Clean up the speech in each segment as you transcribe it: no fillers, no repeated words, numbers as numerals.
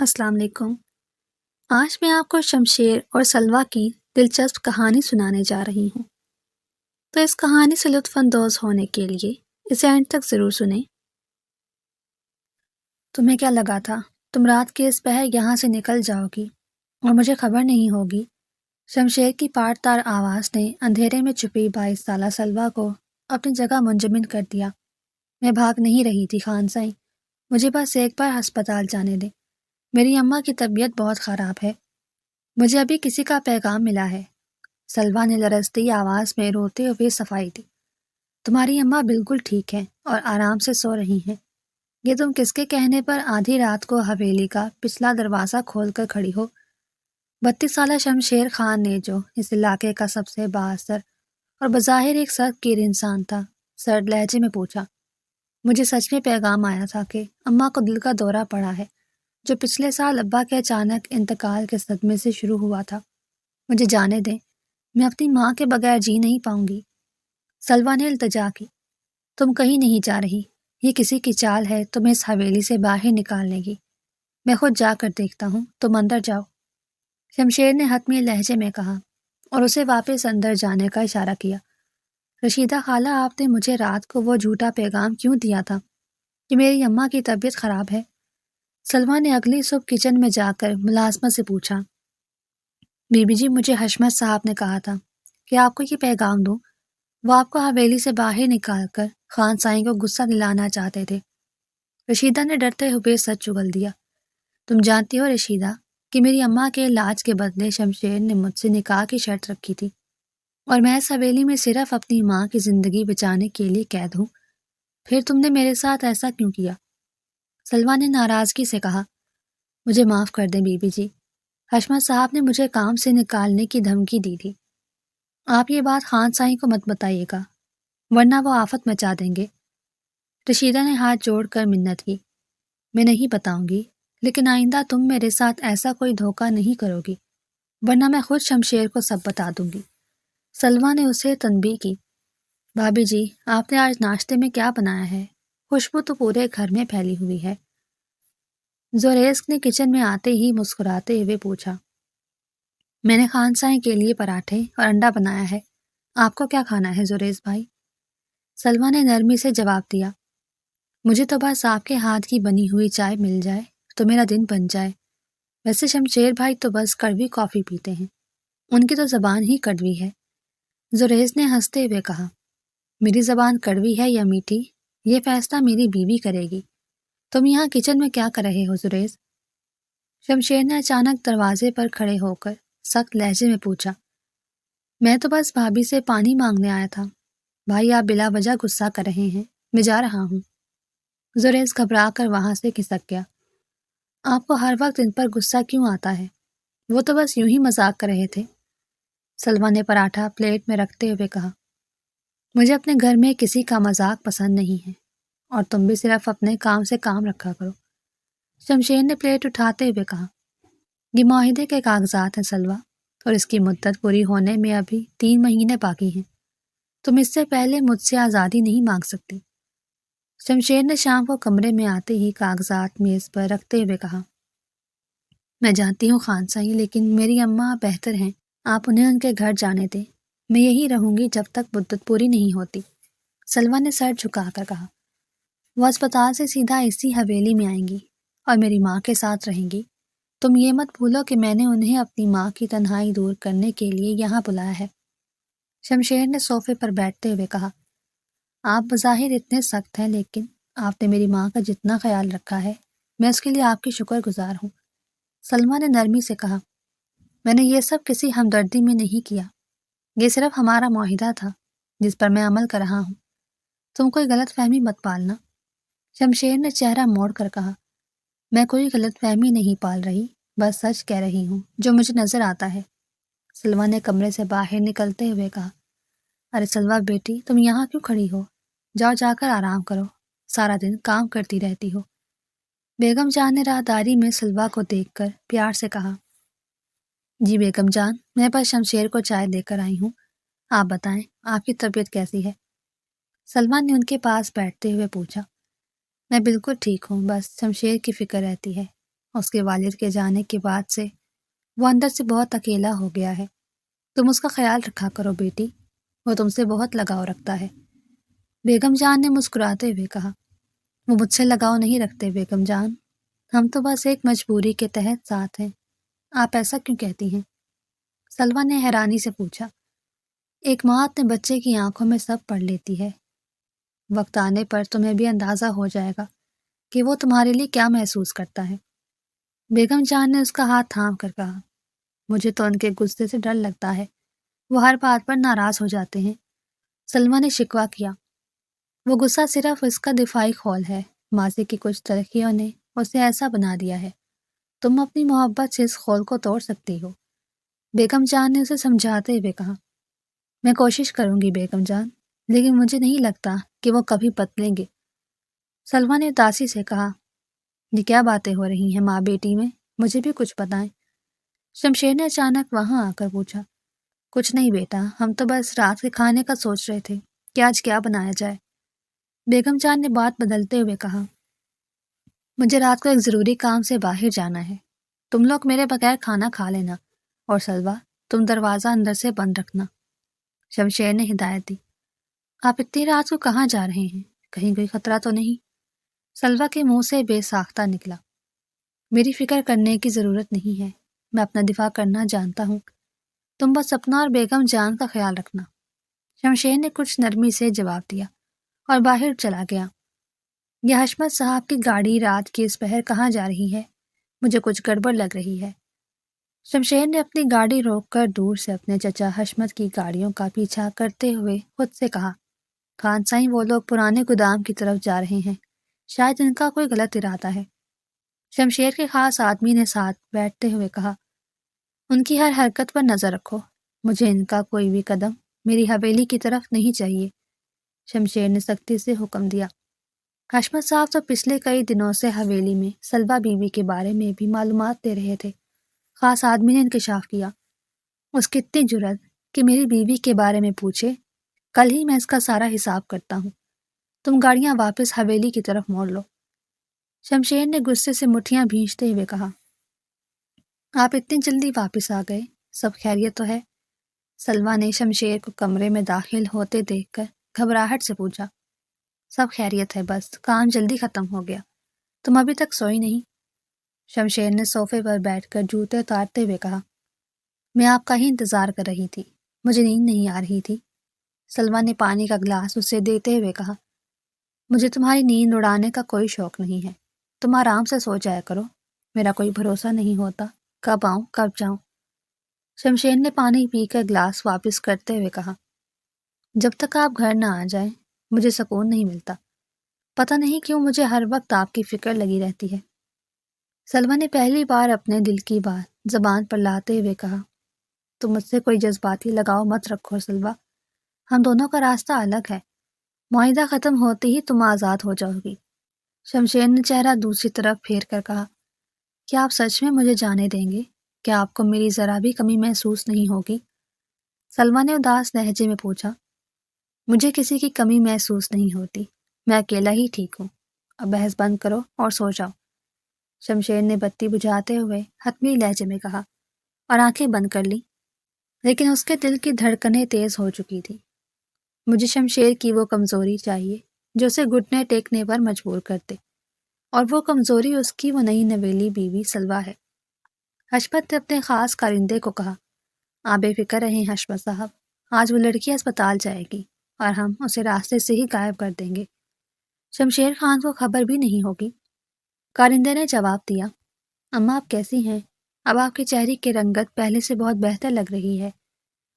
السلام علیکم۔ آج میں آپ کو شمشیر اور سلویٰ کی دلچسپ کہانی سنانے جا رہی ہوں، تو اس کہانی سے لطف اندوز ہونے کے لیے اسے اینڈ تک ضرور سنیں۔ تمہیں کیا لگا تھا تم رات کے اس پہر یہاں سے نکل جاؤ گی اور مجھے خبر نہیں ہوگی؟ شمشیر کی پاٹ تار آواز نے اندھیرے میں چھپی 22 سالہ سلویٰ کو اپنی جگہ منجمد کر دیا۔ میں بھاگ نہیں رہی تھی خان سائیں، مجھے بس ایک بار ہسپتال جانے دیں۔ میری اماں کی طبیعت بہت خراب ہے، مجھے ابھی کسی کا پیغام ملا ہے۔ سلویٰ نے لرزتی آواز میں روتے ہوئے صفائی دی۔ تمہاری اماں بالکل ٹھیک ہیں اور آرام سے سو رہی ہیں۔ یہ تم کس کے کہنے پر آدھی رات کو حویلی کا پچھلا دروازہ کھول کر کھڑی ہو؟ 32 سالہ شمشیر خان نے، جو اس علاقے کا سب سے بااثر اور بظاہر ایک سخت گیر انسان تھا، سرد لہجے میں پوچھا۔ مجھے سچ میں پیغام آیا تھا کہ اماں کو دل کا دورہ پڑا ہے، جو پچھلے سال ابا کے اچانک انتقال کے صدمے سے شروع ہوا تھا۔ مجھے جانے دیں، میں اپنی ماں کے بغیر جی نہیں پاؤں گی۔ سلویٰ نے التجا کی۔ تم کہیں نہیں جا رہی، یہ کسی کی چال ہے تمہیں اس حویلی سے باہر نکالنے کی۔ میں خود جا کر دیکھتا ہوں، تم اندر جاؤ، شمشیر نے حتمی لہجے میں کہا اور اسے واپس اندر جانے کا اشارہ کیا۔ رشیدہ خالہ، آپ نے مجھے رات کو وہ جھوٹا پیغام کیوں دیا تھا کہ میری اماں کی طبیعت خراب ہے؟ سلویٰ نے اگلی صبح کچن میں جا کر ملازمت سے پوچھا۔ بی بی جی، مجھے حشمت صاحب نے کہا تھا کہ آپ کو یہ پیغام دوں۔ وہ آپ کو حویلی سے باہر نکال کر خان سائیں کو غصہ دلانا چاہتے تھے۔ رشیدہ نے ڈرتے ہوئے سچ چگل دیا۔ تم جانتی ہو رشیدہ کہ میری اماں کے علاج کے بدلے شمشیر نے مجھ سے نکاح کی شرط رکھی تھی، اور میں اس حویلی میں صرف اپنی ماں کی زندگی بچانے کے لیے قید ہوں۔ پھر تم نے میرے ساتھ ایسا کیوں کیا؟ سلویٰ نے ناراضگی سے کہا۔ مجھے معاف کر دیں بی بی جی، حشمت صاحب نے مجھے کام سے نکالنے کی دھمکی دی تھی۔ آپ یہ بات خان سائیں کو مت بتائیے گا، ورنہ وہ آفت مچا دیں گے۔ رشیدہ نے ہاتھ جوڑ کر منت کی۔ میں نہیں بتاؤں گی، لیکن آئندہ تم میرے ساتھ ایسا کوئی دھوکہ نہیں کرو گی، ورنہ میں خود شمشیر کو سب بتا دوں گی۔ سلویٰ نے اسے تنبیہ کی۔ بھابھی جی، آپ نے آج ناشتے میں کیا بنایا ہے؟ خوشبو تو پورے گھر میں پھیلی ہوئی ہے۔ زوریزک نے کچن میں آتے ہی مسکراتے ہوئے پوچھا۔ میں نے خان سائیں کے لیے پراٹھے اور انڈا بنایا ہے، آپ کو کیا کھانا ہے زوریز بھائی؟ سلویٰ نے نرمی سے جواب دیا۔ مجھے تو بس آپ کے ہاتھ کی بنی ہوئی چائے مل جائے تو میرا دن بن جائے۔ ویسے شمشیر بھائی تو بس کڑوی کافی پیتے ہیں، ان کی تو زبان ہی کڑوی ہے۔ زوریز نے ہنستے ہوئے کہا۔ میری زبان کڑوی ہے یا میٹھی، یہ فیصلہ میری بیوی کرے گی۔ تم یہاں کچن میں کیا کر رہے ہو زوریز؟ شمشیر نے اچانک دروازے پر کھڑے ہو کر سخت لہجے میں پوچھا۔ میں تو بس بھابھی سے پانی مانگنے آیا تھا۔ بھائی، آپ بلا وجہ غصہ کر رہے ہیں، میں جا رہا ہوں۔ زوریز گھبرا کر وہاں سے کھسک گیا۔ آپ کو ہر وقت ان پر غصہ کیوں آتا ہے؟ وہ تو بس یوں ہی مذاق کر رہے تھے۔ سلویٰ نے پراٹھا پلیٹ میں رکھتے ہوئے کہا۔ مجھے اپنے گھر میں کسی کا مذاق پسند نہیں ہے، اور تم بھی صرف اپنے کام سے کام رکھا کرو، شمشیر نے پلیٹ اٹھاتے ہوئے کہا۔ یہ معاہدے کے کاغذات ہیں سلویٰ، اور اس کی مدت پوری ہونے میں ابھی 3 مہینے باقی ہیں۔ تم اس سے پہلے مجھ سے آزادی نہیں مانگ سکتی۔ شمشیر نے شام کو کمرے میں آتے ہی کاغذات میز پر رکھتے ہوئے کہا۔ میں جانتی ہوں خان سائیں، لیکن میری اماں بہتر ہیں، آپ انہیں ان کے گھر جانے دیں۔ میں یہی رہوں گی جب تک مدت پوری نہیں ہوتی، سلویٰ نے سر جھکا کر کہا۔ وہ اسپتال سے سیدھا اسی حویلی میں آئیں گی اور میری ماں کے ساتھ رہیں گی۔ تم یہ مت بھولو کہ میں نے انہیں اپنی ماں کی تنہائی دور کرنے کے لیے یہاں بلایا ہے، شمشیر نے صوفے پر بیٹھتے ہوئے کہا۔ آپ بظاہر اتنے سخت ہیں، لیکن آپ نے میری ماں کا جتنا خیال رکھا ہے، میں اس کے لیے آپ کی شکر گزار ہوں، سلمیٰ نے نرمی سے کہا۔ میں نے یہ سب کسی ہمدردی میں نہیں کیا، یہ صرف ہمارا معاہدہ تھا جس پر میں عمل کر رہا ہوں۔ تم کوئی غلط فہمی مت پالنا، شمشیر نے چہرہ موڑ کر کہا۔ میں کوئی غلط فہمی نہیں پال رہی، بس سچ کہہ رہی ہوں جو مجھے نظر آتا ہے، سلمیٰ نے کمرے سے باہر نکلتے ہوئے کہا۔ ارے سلویٰ بیٹی، تم یہاں کیوں کھڑی ہو؟ جاؤ جا کر آرام کرو، سارا دن کام کرتی رہتی ہو، بیگم جان نے راہداری میں سلویٰ کو دیکھ کر پیار سے کہا۔ جی بیگم جان، میں بس شمشیر کو چائے دے کر آئی ہوں، آپ بتائیں آپ کی طبیعت کیسی ہے؟ سلمیٰ نے ان کے پاس بیٹھتے ہوئے پوچھا۔ میں بالکل ٹھیک ہوں، بس شمشیر کی فکر رہتی ہے، اس کے والد کے جانے کے بعد سے وہ اندر سے بہت اکیلا ہو گیا ہے۔ تم اس کا خیال رکھا کرو بیٹی، وہ تم سے بہت لگاؤ رکھتا ہے۔ بیگم جان نے مسکراتے ہوئے کہا، وہ مجھ سے لگاؤ نہیں رکھتے بیگم جان، ہم تو بس ایک مجبوری کے تحت ساتھ ہیں۔ آپ ایسا کیوں کہتی ہیں؟ سلوہ نے حیرانی سے پوچھا۔ ایک ماں اپنے بچے کی آنکھوں میں سب پڑھ لیتی ہے، وقت آنے پر تمہیں بھی اندازہ ہو جائے گا کہ وہ تمہارے لیے کیا محسوس کرتا ہے۔ بیگم جان نے اس کا ہاتھ تھام کر کہا، مجھے تو ان کے غصے سے ڈر لگتا ہے، وہ ہر بات پر ناراض ہو جاتے ہیں۔ سلمہ نے شکوہ کیا، وہ غصہ صرف اس کا دفاعی خول ہے، ماضی کی کچھ ترقیوں نے اسے ایسا بنا دیا ہے، تم اپنی محبت سے اس خول کو توڑ سکتی ہو۔ بیگم جان نے اسے سمجھاتے ہوئے کہا، میں کوشش کروں گی بیگم جان، لیکن مجھے نہیں لگتا کہ وہ کبھی بدلیں گے۔ سلمہ نے اداسی سے کہا، یہ کیا باتیں ہو رہی ہیں ماں بیٹی میں، مجھے بھی کچھ بتائیں۔ شمشیر نے اچانک وہاں آ کر پوچھا، کچھ نہیں بیٹا، ہم تو بس رات کے کھانے کا سوچ رہے تھے کہ آج کیا بنایا جائے۔ بیگم جان نے بات بدلتے ہوئے کہا، مجھے رات کو ایک ضروری کام سے باہر جانا ہے، تم لوگ میرے بغیر کھانا کھا لینا، اور سلوہ تم دروازہ اندر سے بند رکھنا۔ شمشیر نے ہدایت دی، آپ اتنی رات کو کہاں جا رہے ہیں، کہیں کوئی خطرہ تو نہیں؟ سلوہ کے منہ سے بے ساختہ نکلا، میری فکر کرنے کی ضرورت نہیں ہے، میں اپنا دفاع کرنا جانتا ہوں، تم بس اپنا اور بیگم جان کا خیال رکھنا۔ شمشیر نے کچھ نرمی سے جواب دیا اور باہر چلا گیا۔ یہ حشمت صاحب کی گاڑی رات کی اس پہر کہاں جا رہی ہے؟ مجھے کچھ گڑبڑ لگ رہی ہے۔ شمشیر نے اپنی گاڑی روک کر دور سے اپنے چچا حشمت کی گاڑیوں کا پیچھا کرتے ہوئے خود سے کہا، خان سائیں وہ لوگ پرانے گودام کی طرف جا رہے ہیں، شاید ان کا کوئی غلط ارادہ ہے۔ شمشیر کے خاص آدمی نے ساتھ بیٹھتے ہوئے کہا، ان کی ہر حرکت پر نظر رکھو، مجھے ان کا کوئی بھی قدم میری حویلی کی طرف نہیں چاہیے۔ شمشیر نے سختی سے حکم دیا۔ حشمت صاحب تو پچھلے کئی دنوں سے حویلی میں سلوہ بیوی کے بارے میں بھی معلومات دے رہے تھے۔ خاص آدمی نے انکشاف کیا، اس کی اتنی جرأت کہ میری بیوی کے بارے میں پوچھے، کل ہی میں اس کا سارا حساب کرتا ہوں، تم گاڑیاں واپس حویلی کی طرف موڑ لو۔ شمشیر نے غصے سے مٹھیاں بھینچتے ہوئے کہا، آپ اتنی جلدی واپس آ گئے، سب خیریت تو ہے؟ سلوہ نے شمشیر کو کمرے میں داخل ہوتے دیکھ کر گھبراہٹ سے پوچھا۔ سب خیریت ہے، بس کام جلدی ختم ہو گیا، تم ابھی تک سوئی نہیں؟ شمشیر نے صوفے پر بیٹھ کر جوتے اتارتے ہوئے کہا، میں آپ کا ہی انتظار کر رہی تھی، مجھے نیند نہیں آ رہی تھی۔ سلوہ نے پانی کا گلاس اسے دیتے ہوئے کہا، مجھے تمہاری نیند اڑانے کا کوئی شوق نہیں ہے، تم آرام سے سو جایا کرو، میرا کوئی بھروسہ نہیں ہوتا کب آؤں کب جاؤں۔ شمشیر نے پانی پی کر گلاس واپس کرتے ہوئے کہا، جب تک آپ گھر نہ آ جائیں مجھے سکون نہیں ملتا، پتہ نہیں کیوں مجھے ہر وقت آپ کی فکر لگی رہتی ہے۔ سلوہ نے پہلی بار اپنے دل کی بات زبان پر لاتے ہوئے کہا، تم مجھ سے کوئی جذباتی لگاؤ مت رکھو سلوہ، ہم دونوں کا راستہ الگ ہے، معاہدہ ختم ہوتے ہی تم آزاد ہو جاؤ گی۔ شمشیر نے چہرہ دوسری طرف پھیر کر کہا، کیا آپ سچ میں مجھے جانے دیں گے؟ کیا آپ کو میری ذرا بھی کمی محسوس نہیں ہوگی؟ سلمہ نے اداس لہجے میں پوچھا، مجھے کسی کی کمی محسوس نہیں ہوتی، میں اکیلا ہی ٹھیک ہوں، اب بحث بند کرو اور سو جاؤ۔ شمشیر نے بتی بجھاتے ہوئے حتمی لہجے میں کہا اور آنکھیں بند کر لی، لیکن اس کے دل کی دھڑکنیں تیز ہو چکی تھی۔ مجھے شمشیر کی وہ کمزوری چاہیے جو اسے گھٹنے ٹیکنے پر مجبور کرتے، اور وہ کمزوری اس کی وہ نئی نویلی بیوی سلوہ ہے۔ حشمت نے اپنے خاص کارندے کو کہا، آپ بے فکر رہیں حشمت صاحب، آج وہ لڑکی اسپتال جائے گی اور ہم اسے راستے سے ہی غائب کر دیں گے، شمشیر خان کو خبر بھی نہیں ہوگی۔ کارندے نے جواب دیا، اماں آپ کیسی ہیں؟ اب آپ کے چہرے کی رنگت پہلے سے بہت بہتر لگ رہی ہے،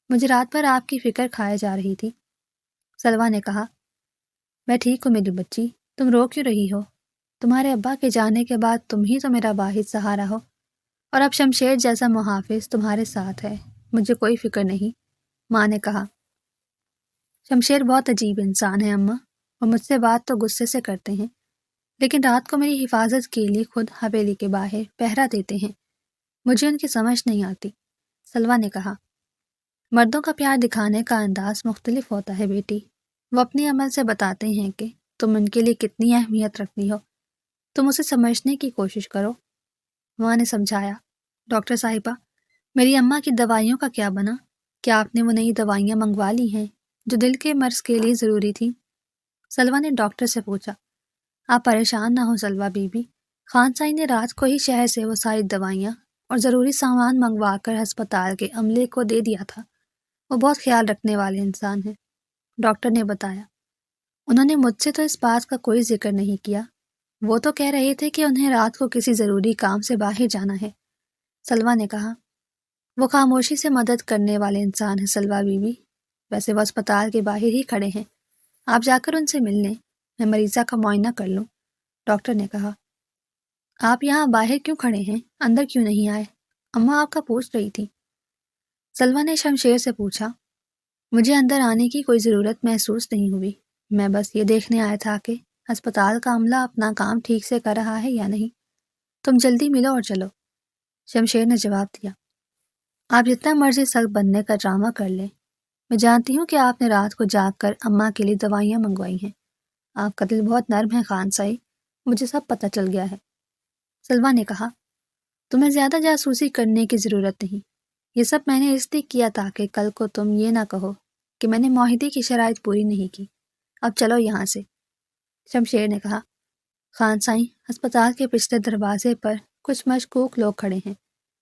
مجھے رات بھر آپ کی فکر کھائے جا رہی تھی۔ سلوہ نے کہا، میں ٹھیک ہوں میری بچی، تم رو کیوں رہی ہو؟ تمہارے ابا کے جانے کے بعد تم ہی تو میرا واحد سہارا ہو، اور اب شمشیر جیسا محافظ تمہارے ساتھ ہے، مجھے کوئی فکر نہیں، ماں نے کہا۔ شمشیر بہت عجیب انسان ہے اماں، وہ مجھ سے بات تو غصے سے کرتے ہیں، لیکن رات کو میری حفاظت کے لیے خود حویلی کے باہر پہرا دیتے ہیں، مجھے ان کی سمجھ نہیں آتی۔ سلوہ نے کہا، مردوں کا پیار دکھانے کا انداز مختلف ہوتا ہے بیٹی، وہ اپنے عمل سے بتاتے ہیں کہ تم ان کے لیے کتنی اہمیت رکھتی ہو، تم اسے سمجھنے کی کوشش کرو۔ ماں نے سمجھایا۔ ڈاکٹر صاحبہ، میری اماں کی دوائیوں کا کیا بنا؟ کیا آپ نے وہ نئی دوائیاں منگوا لی ہیں جو دل کے مرض کے لیے ضروری تھیں؟ سلوہ نے ڈاکٹر سے پوچھا۔ آپ پریشان نہ ہو سلوہ بی بی، خان سائی نے رات کو ہی شہر سے وہ ساری دوائیاں اور ضروری سامان منگوا کر ہسپتال کے عملے کو دے دیا تھا۔ وہ بہت خیال رکھنے والے انسان ہیں، ڈاکٹر نے بتایا۔ انہوں نے مجھ سے تو اس بات کا کوئی ذکر نہیں کیا۔ وہ تو کہہ رہے تھے کہ انہیں رات کو کسی ضروری کام سے باہر جانا ہے، سلوہ نے کہا۔ وہ خاموشی سے مدد کرنے والے انسان ہیں سلوہ بی بی، ویسے وہ اسپتال کے باہر ہی کھڑے ہیں، آپ جا کر ان سے مل لیں، میں مریضہ کا معائنہ کر لوں، ڈاکٹر نے کہا۔ آپ یہاں باہر کیوں کھڑے ہیں؟ اندر کیوں نہیں آئے؟ اماں آپ کا پوچھ رہی تھی، سلوہ نے شمشیر سے پوچھا۔ مجھے اندر آنے کی کوئی ضرورت محسوس نہیں ہوئی، میں بس یہ دیکھنے آیا تھا کہ ہسپتال کا عملہ اپنا کام ٹھیک سے کر رہا ہے یا نہیں۔ تم جلدی ملو اور چلو، شمشیر نے جواب دیا۔ آپ جتنا مرضی سخت بننے کا ڈرامہ کر لیں، میں جانتی ہوں کہ آپ نے رات کو جاگ کر اماں کے لیے دوائیاں منگوائی ہیں۔ آپ کا دل بہت نرم ہے خان سائی، مجھے سب پتہ چل گیا ہے، سلوہ نے کہا۔ تمہیں زیادہ جاسوسی کرنے کی ضرورت نہیں، یہ سب میں نے اس لیے کیا تاکہ کل کو تم یہ نہ کہو کہ میں نے معاہدے کی شرائط پوری نہیں کی۔ اب چلو یہاں سے، شمشیر نے کہا۔ خان سائی، ہسپتال کے پچھلے دروازے پر کچھ مشکوک لوگ کھڑے ہیں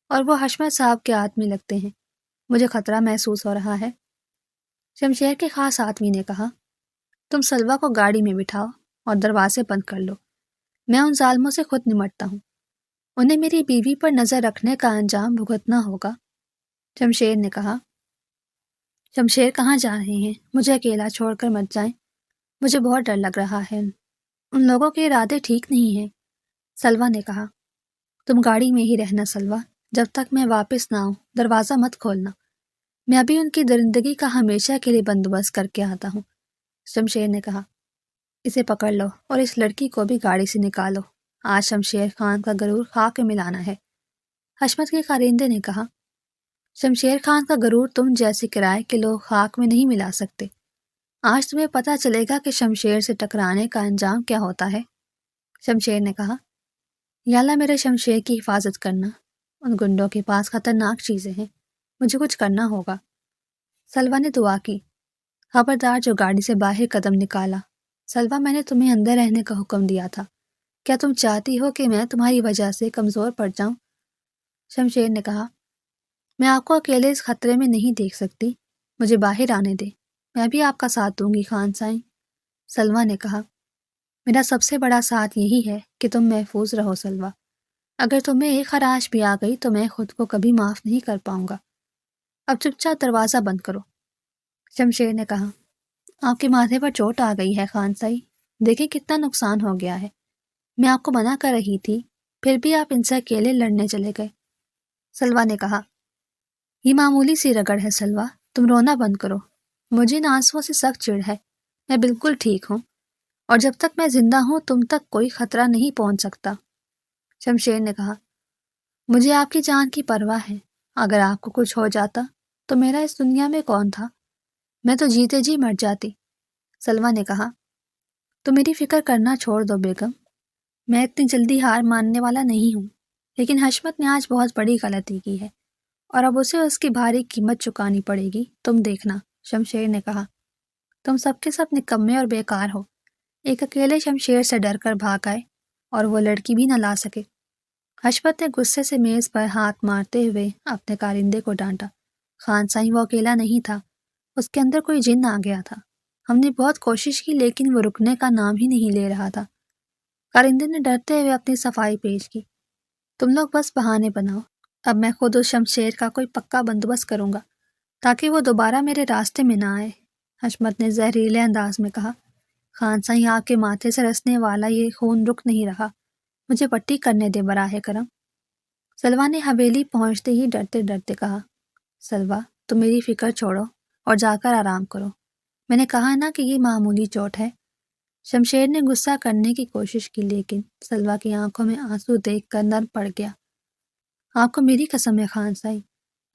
اور وہ حشمت صاحب کے آدمی لگتے ہیں، مجھے خطرہ محسوس ہو رہا ہے، شمشیر کے خاص آدمی نے کہا۔ تم سلوہ کو گاڑی میں بٹھاؤ اور دروازے بند کر لو، میں ان ظالموں سے خود نمٹتا ہوں، انہیں میری بیوی پر نظر رکھنے کا انجام بھگتنا ہوگا، شمشیر نے کہا۔ شمشیر کہاں جا رہے ہیں؟ مجھے اکیلا چھوڑ کر مت جائیں، مجھے بہت ڈر لگ رہا ہے، ان لوگوں کے ارادے ٹھیک نہیں ہیں، سلوہ نے کہا۔ تم گاڑی میں ہی رہنا سلوہ، جب تک میں واپس نہ آؤں دروازہ مت کھولنا، میں ابھی ان کی درندگی کا ہمیشہ کے لیے بندوبست کر کے آتا ہوں، شمشیر نے کہا۔ اسے پکڑ لو اور اس لڑکی کو بھی گاڑی سے نکالو، آج شمشیر خان کا غرور خاک میں ملانا ہے، حشمت کے کارندے نے کہا۔ شمشیر خان کا غرور تم جیسے کرائے کے لوگ خاک میں نہیں ملا سکتے، آج تمہیں پتہ چلے گا کہ شمشیر سے ٹکرانے کا انجام کیا ہوتا ہے، شمشیر نے کہا۔ یا اللہ میرے شمشیر کی حفاظت کرنا، ان گنڈوں کے پاس خطرناک چیزیں ہیں، مجھے کچھ کرنا ہوگا، سلوہ نے دعا کی۔ خبردار جو گاڑی سے باہر قدم نکالا، سلوہ میں نے تمہیں اندر رہنے کا حکم دیا تھا، کیا تم چاہتی ہو کہ میں تمہاری وجہ سے کمزور پڑ جاؤں؟ شمشیر نے کہا۔ میں آپ کو اکیلے اس خطرے میں نہیں دیکھ سکتی، مجھے باہر آنے دے، میں بھی آپ کا ساتھ دوں گی خان سائیں، سلوہ نے کہا۔ میرا سب سے بڑا ساتھ یہی ہے کہ تم محفوظ رہو سلوہ، اگر تمہیں ایک خراش بھی آ گئی تو میں خود کو کبھی معاف نہیں کر پاؤں گا، اب چپ چاپ دروازہ بند کرو، شمشیر نے کہا۔ آپ کے ماتھے پر چوٹ آ گئی ہے خان سائی، دیکھیں کتنا نقصان ہو گیا ہے، میں آپ کو منع کر رہی تھی، پھر بھی آپ ان سے اکیلے لڑنے چلے گئے، سلوہ نے کہا۔ یہ معمولی سی رگڑ ہے سلوہ، تم رونا بند کرو، مجھے ان آنسوؤں سے سخت چڑ ہے، میں بالکل ٹھیک ہوں، اور جب تک میں زندہ ہوں تم تک کوئی خطرہ نہیں پہنچ سکتا، شمشیر نے کہا۔ مجھے آپ کی جان کی پرواہ ہے، اگر آپ کو کچھ ہو جاتا تو میرا اس دنیا میں کون تھا، میں تو جیتے جی مر جاتی، سلوہ نے کہا۔ تو میری فکر کرنا چھوڑ دو بیگم، میں اتنی جلدی ہار ماننے والا نہیں ہوں، لیکن حشمت نے آج بہت بڑی غلطی کی ہے اور اب اسے اس کی بھاری قیمت چکانی پڑے گی، تم دیکھنا، شمشیر نے کہا۔ تم سب کے سب نکمے اور بیکار ہو، ایک اکیلے شمشیر سے ڈر کر بھاگ آئے اور وہ لڑکی بھی نہ لا سکے، حشمت نے غصے سے میز پر ہاتھ مارتے ہوئے اپنے کارندے کو ڈانٹا۔ خان سائیں وہ اکیلا نہیں تھا، اس کے اندر کوئی جن آ گیا تھا، ہم نے بہت کوشش کی لیکن وہ رکنے کا نام ہی نہیں لے رہا تھا، کارندے نے ڈرتے ہوئے اپنی صفائی پیش کی۔ تم لوگ بس بہانے بناؤ، اب میں خود اس شمشیر کا کوئی پکا بندوبست کروں گا تاکہ وہ دوبارہ میرے راستے میں نہ آئے، حشمت نے زہریلے انداز میں کہا۔ خان سائیں آپ کے ماتھے سے رسنے والا یہ خون رک نہیں رہا، مجھے پٹی کرنے دے براہ کرم، سلوہ نے حویلی پہنچتے ہی ڈرتے ڈرتے کہا۔ سلوہ تم میری فکر چھوڑو اور جا کر آرام کرو، میں نے کہا نا کہ یہ معمولی چوٹ ہے، شمشیر نے غصہ کرنے کی کوشش کی لیکن سلوہ کی آنکھوں میں آنسو دیکھ کر نرم پڑ گیا۔ آپ کو میری قسم ہے خان سائی،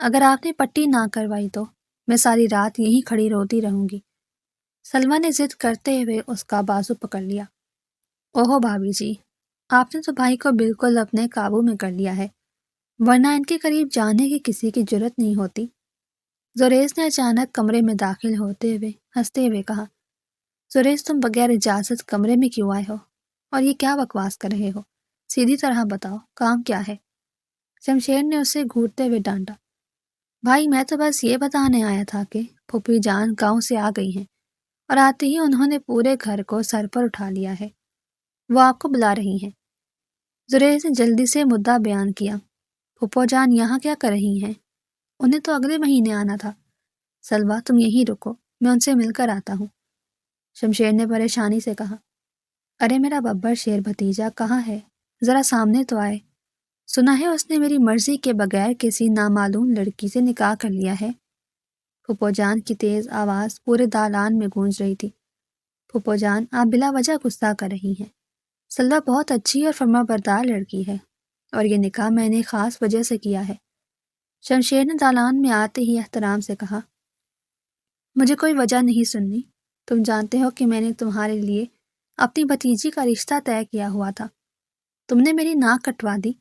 اگر آپ نے پٹی نہ کروائی تو میں ساری رات یہیں کھڑی روتی رہوں گی، سلوہ نے ضد کرتے ہوئے اس کا بازو پکڑ لیا۔ اوہو بھابھی جی، آپ نے تو بھائی کو بالکل اپنے قابو میں کر لیا ہے، ورنہ ان کے قریب جانے کی کسی کی جرت نہیں ہوتی۔ زریز نے اچانک کمرے میں داخل ہوتے ہوئے ہنستے ہوئے کہا، زریز تم بغیر اجازت کمرے میں کیوں آئے ہو؟ اور یہ کیا بکواس کر رہے ہو؟ سیدھی طرح بتاؤ، کام کیا ہے؟ شمشیر نے اسے گھورتے ہوئے ڈانٹا۔ بھائی میں تو بس یہ بتانے آیا تھا کہ پھوپھی جان گاؤں سے آ گئی ہیں اور آتے ہی انہوں نے پورے گھر کو سر پر اٹھا لیا ہے، وہ آپ کو بلا رہی ہیں۔ زریز نے جلدی سے مدعا بیان کیا، پھوپھو جان یہاں کیا کر رہی ہیں؟ انہیں تو اگلے مہینے آنا تھا۔ سلویٰ تم یہیں رکو، میں ان سے مل کر آتا ہوں، شمشیر نے پریشانی سے کہا۔ ارے میرا ببر شیر بھتیجا کہاں ہے؟ ذرا سامنے تو آئے۔ سنا ہے اس نے میری مرضی کے بغیر کسی نامعلوم لڑکی سے نکاح کر لیا ہے۔ پھوپھو جان کی تیز آواز پورے دالان میں گونج رہی تھی۔ پھوپھو جان آپ بلا وجہ غصہ کر رہی ہیں، سلویٰ بہت اچھی اور فرما بردار لڑکی ہے، اور یہ نکاح میں نے خاص وجہ سے کیا ہے۔ شمشیر نے دالان میں آتے ہی احترام سے کہا، مجھے کوئی وجہ نہیں سننی، تم جانتے ہو کہ میں نے تمہارے لیے اپنی بھتیجی کا رشتہ طے کیا ہوا تھا، تم نے میری ناک کٹوا دی۔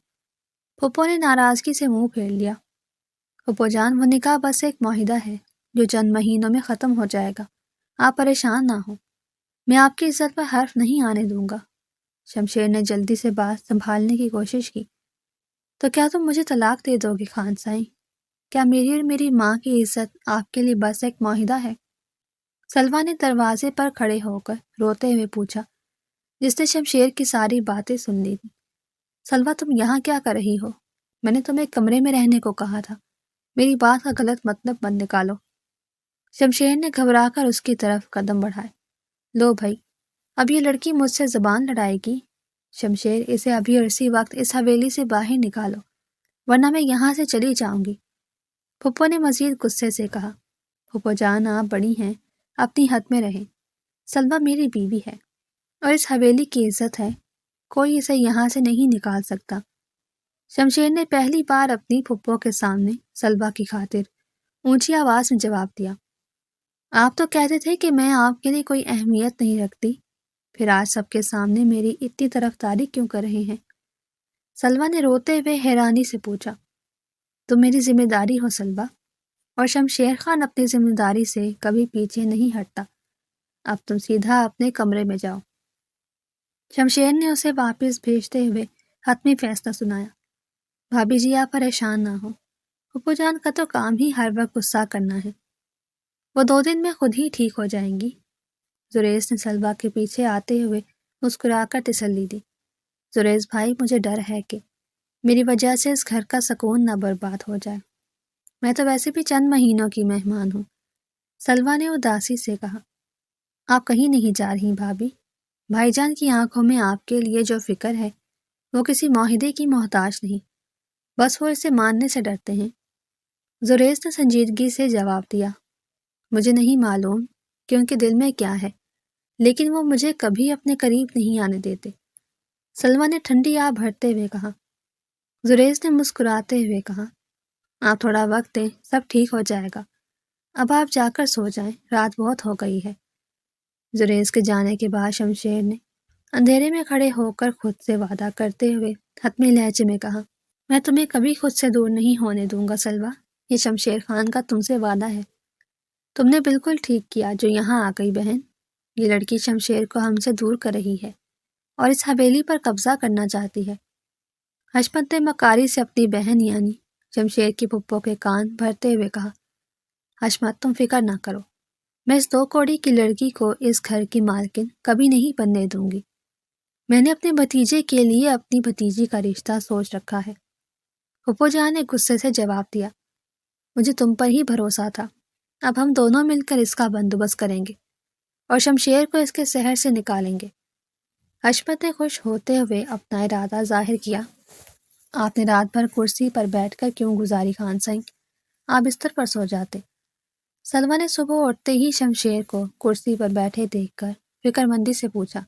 پھوپھو نے ناراضگی سے منہ پھیر لیا۔ پھوپھو جان وہ نکاح بس ایک معاہدہ ہے جو چند مہینوں میں ختم ہو جائے گا، آپ پریشان نہ ہو، میں آپ کی عزت پر حرف نہیں آنے دوں گا۔ شمشیر نے جلدی سے بات سنبھالنے کی کوشش کی، تو کیا تم مجھے طلاق دے دو گے خان سائیں؟ کیا میری اور میری ماں کی عزت آپ کے لیے بس ایک معاہدہ ہے؟ سلویٰ نے دروازے پر کھڑے ہو کر روتے ہوئے پوچھا، جس نے شمشیر کی ساری باتیں سن لی تھیں۔ سلویٰ تم یہاں کیا کر رہی ہو؟ میں نے تمہیں کمرے میں رہنے کو کہا تھا، میری بات کا غلط مطلب مت نکالو۔ شمشیر نے گھبرا کر اس کی طرف قدم بڑھائے۔ لو بھائی، اب یہ لڑکی مجھ سے زبان لڑائے گی؟ شمشیر اسے ابھی اور اسی وقت اس حویلی سے باہر نکالو، ورنہ میں یہاں سے چلی جاؤں گی۔ پھوپھو نے مزید غصے سے کہا، پھوپھو جان آپ بڑی ہیں، اپنی حد میں رہیں، سلویٰ میری بیوی ہے اور اس حویلی کی عزت ہے، کوئی اسے یہاں سے نہیں نکال سکتا۔ شمشیر نے پہلی بار اپنی پھوپھو کے سامنے سلویٰ کی خاطر اونچی آواز میں جواب دیا، آپ تو کہتے تھے کہ میں آپ کے لیے کوئی اہمیت نہیں رکھتی، پھر آج سب کے سامنے میری اتنی طرفداری کیوں کر رہے ہیں؟ سلویٰ نے روتے ہوئے حیرانی سے پوچھا، تم میری ذمہ داری ہو سلویٰ، اور شمشیر خان اپنی ذمہ داری سے کبھی پیچھے نہیں ہٹتا، اب تم سیدھا اپنے کمرے میں جاؤ۔ شمشیر نے اسے واپس بھیجتے ہوئے حتمی فیصلہ سنایا، بھابھی جی آپ پریشان نہ ہو، پھوپھو جان کا تو کام ہی ہر وقت غصہ کرنا ہے، وہ 2 دن میں خود ہی ٹھیک ہو جائیں گی۔ زریز نے سلویٰ کے پیچھے آتے ہوئے مسکرا کر تسلی دی، زریز بھائی مجھے ڈر ہے کہ میری وجہ سے اس گھر کا سکون نہ برباد ہو جائے، میں تو ویسے بھی چند مہینوں کی مہمان ہوں۔ سلویٰ نے اداسی سے کہا، آپ کہیں نہیں جا رہی بھابھی، بھائی جان کی آنکھوں میں آپ کے لیے جو فکر ہے وہ کسی معاہدے کی محتاج نہیں، بس وہ اسے ماننے سے ڈرتے ہیں۔ زریز نے سنجیدگی سے جواب دیا، مجھے نہیں معلوم کہ ان کے دل میں کیا ہے، لیکن وہ مجھے کبھی اپنے قریب نہیں آنے دیتے۔ سلویٰ نے ٹھنڈی آہ بھرتے ہوئے کہا۔ زریز نے مسکراتے ہوئے کہا، آپ تھوڑا وقت دیں، سب ٹھیک ہو جائے گا، اب آپ جا کر سو جائیں، رات بہت ہو گئی ہے۔ زریز کے جانے کے بعد شمشیر نے اندھیرے میں کھڑے ہو کر خود سے وعدہ کرتے ہوئے حتمی لہجے میں کہا، میں تمہیں کبھی خود سے دور نہیں ہونے دوں گا سلویٰ، یہ شمشیر خان کا تم سے وعدہ ہے۔ تم نے بالکل ٹھیک کیا جو یہاں آ گئی بہن، یہ لڑکی شمشیر کو ہم سے دور کر رہی ہے اور اس حویلی پر قبضہ کرنا چاہتی ہے۔ حشمت نے مکاری سے اپنی بہن یعنی شمشیر کی پھوپھو کے کان بھرتے ہوئے کہا، حشمت تم فکر نہ کرو، میں اس 2 کوڑی کی لڑکی کو اس گھر کی مالکن کبھی نہیں بننے دوں گی، میں نے اپنے بھتیجے کے لیے اپنی بھتیجی کا رشتہ سوچ رکھا ہے۔ پھوپھو جان نے غصے سے جواب دیا، مجھے تم پر ہی بھروسہ تھا، اب ہم دونوں مل کر اس کا بندوبست کریں گے اور شمشیر کو اس کے شہر سے نکالیں گے۔ حشمت نے خوش ہوتے ہوئے اپنا ارادہ ظاہر کیا، آپ نے رات بھر کرسی پر بیٹھ کر کیوں گزاری خان سائیں، آپ بستر پر سو جاتے۔ سلویٰ نے صبح اٹھتے ہی شمشیر کو کرسی پر بیٹھے دیکھ کر فکر مندی سے پوچھا،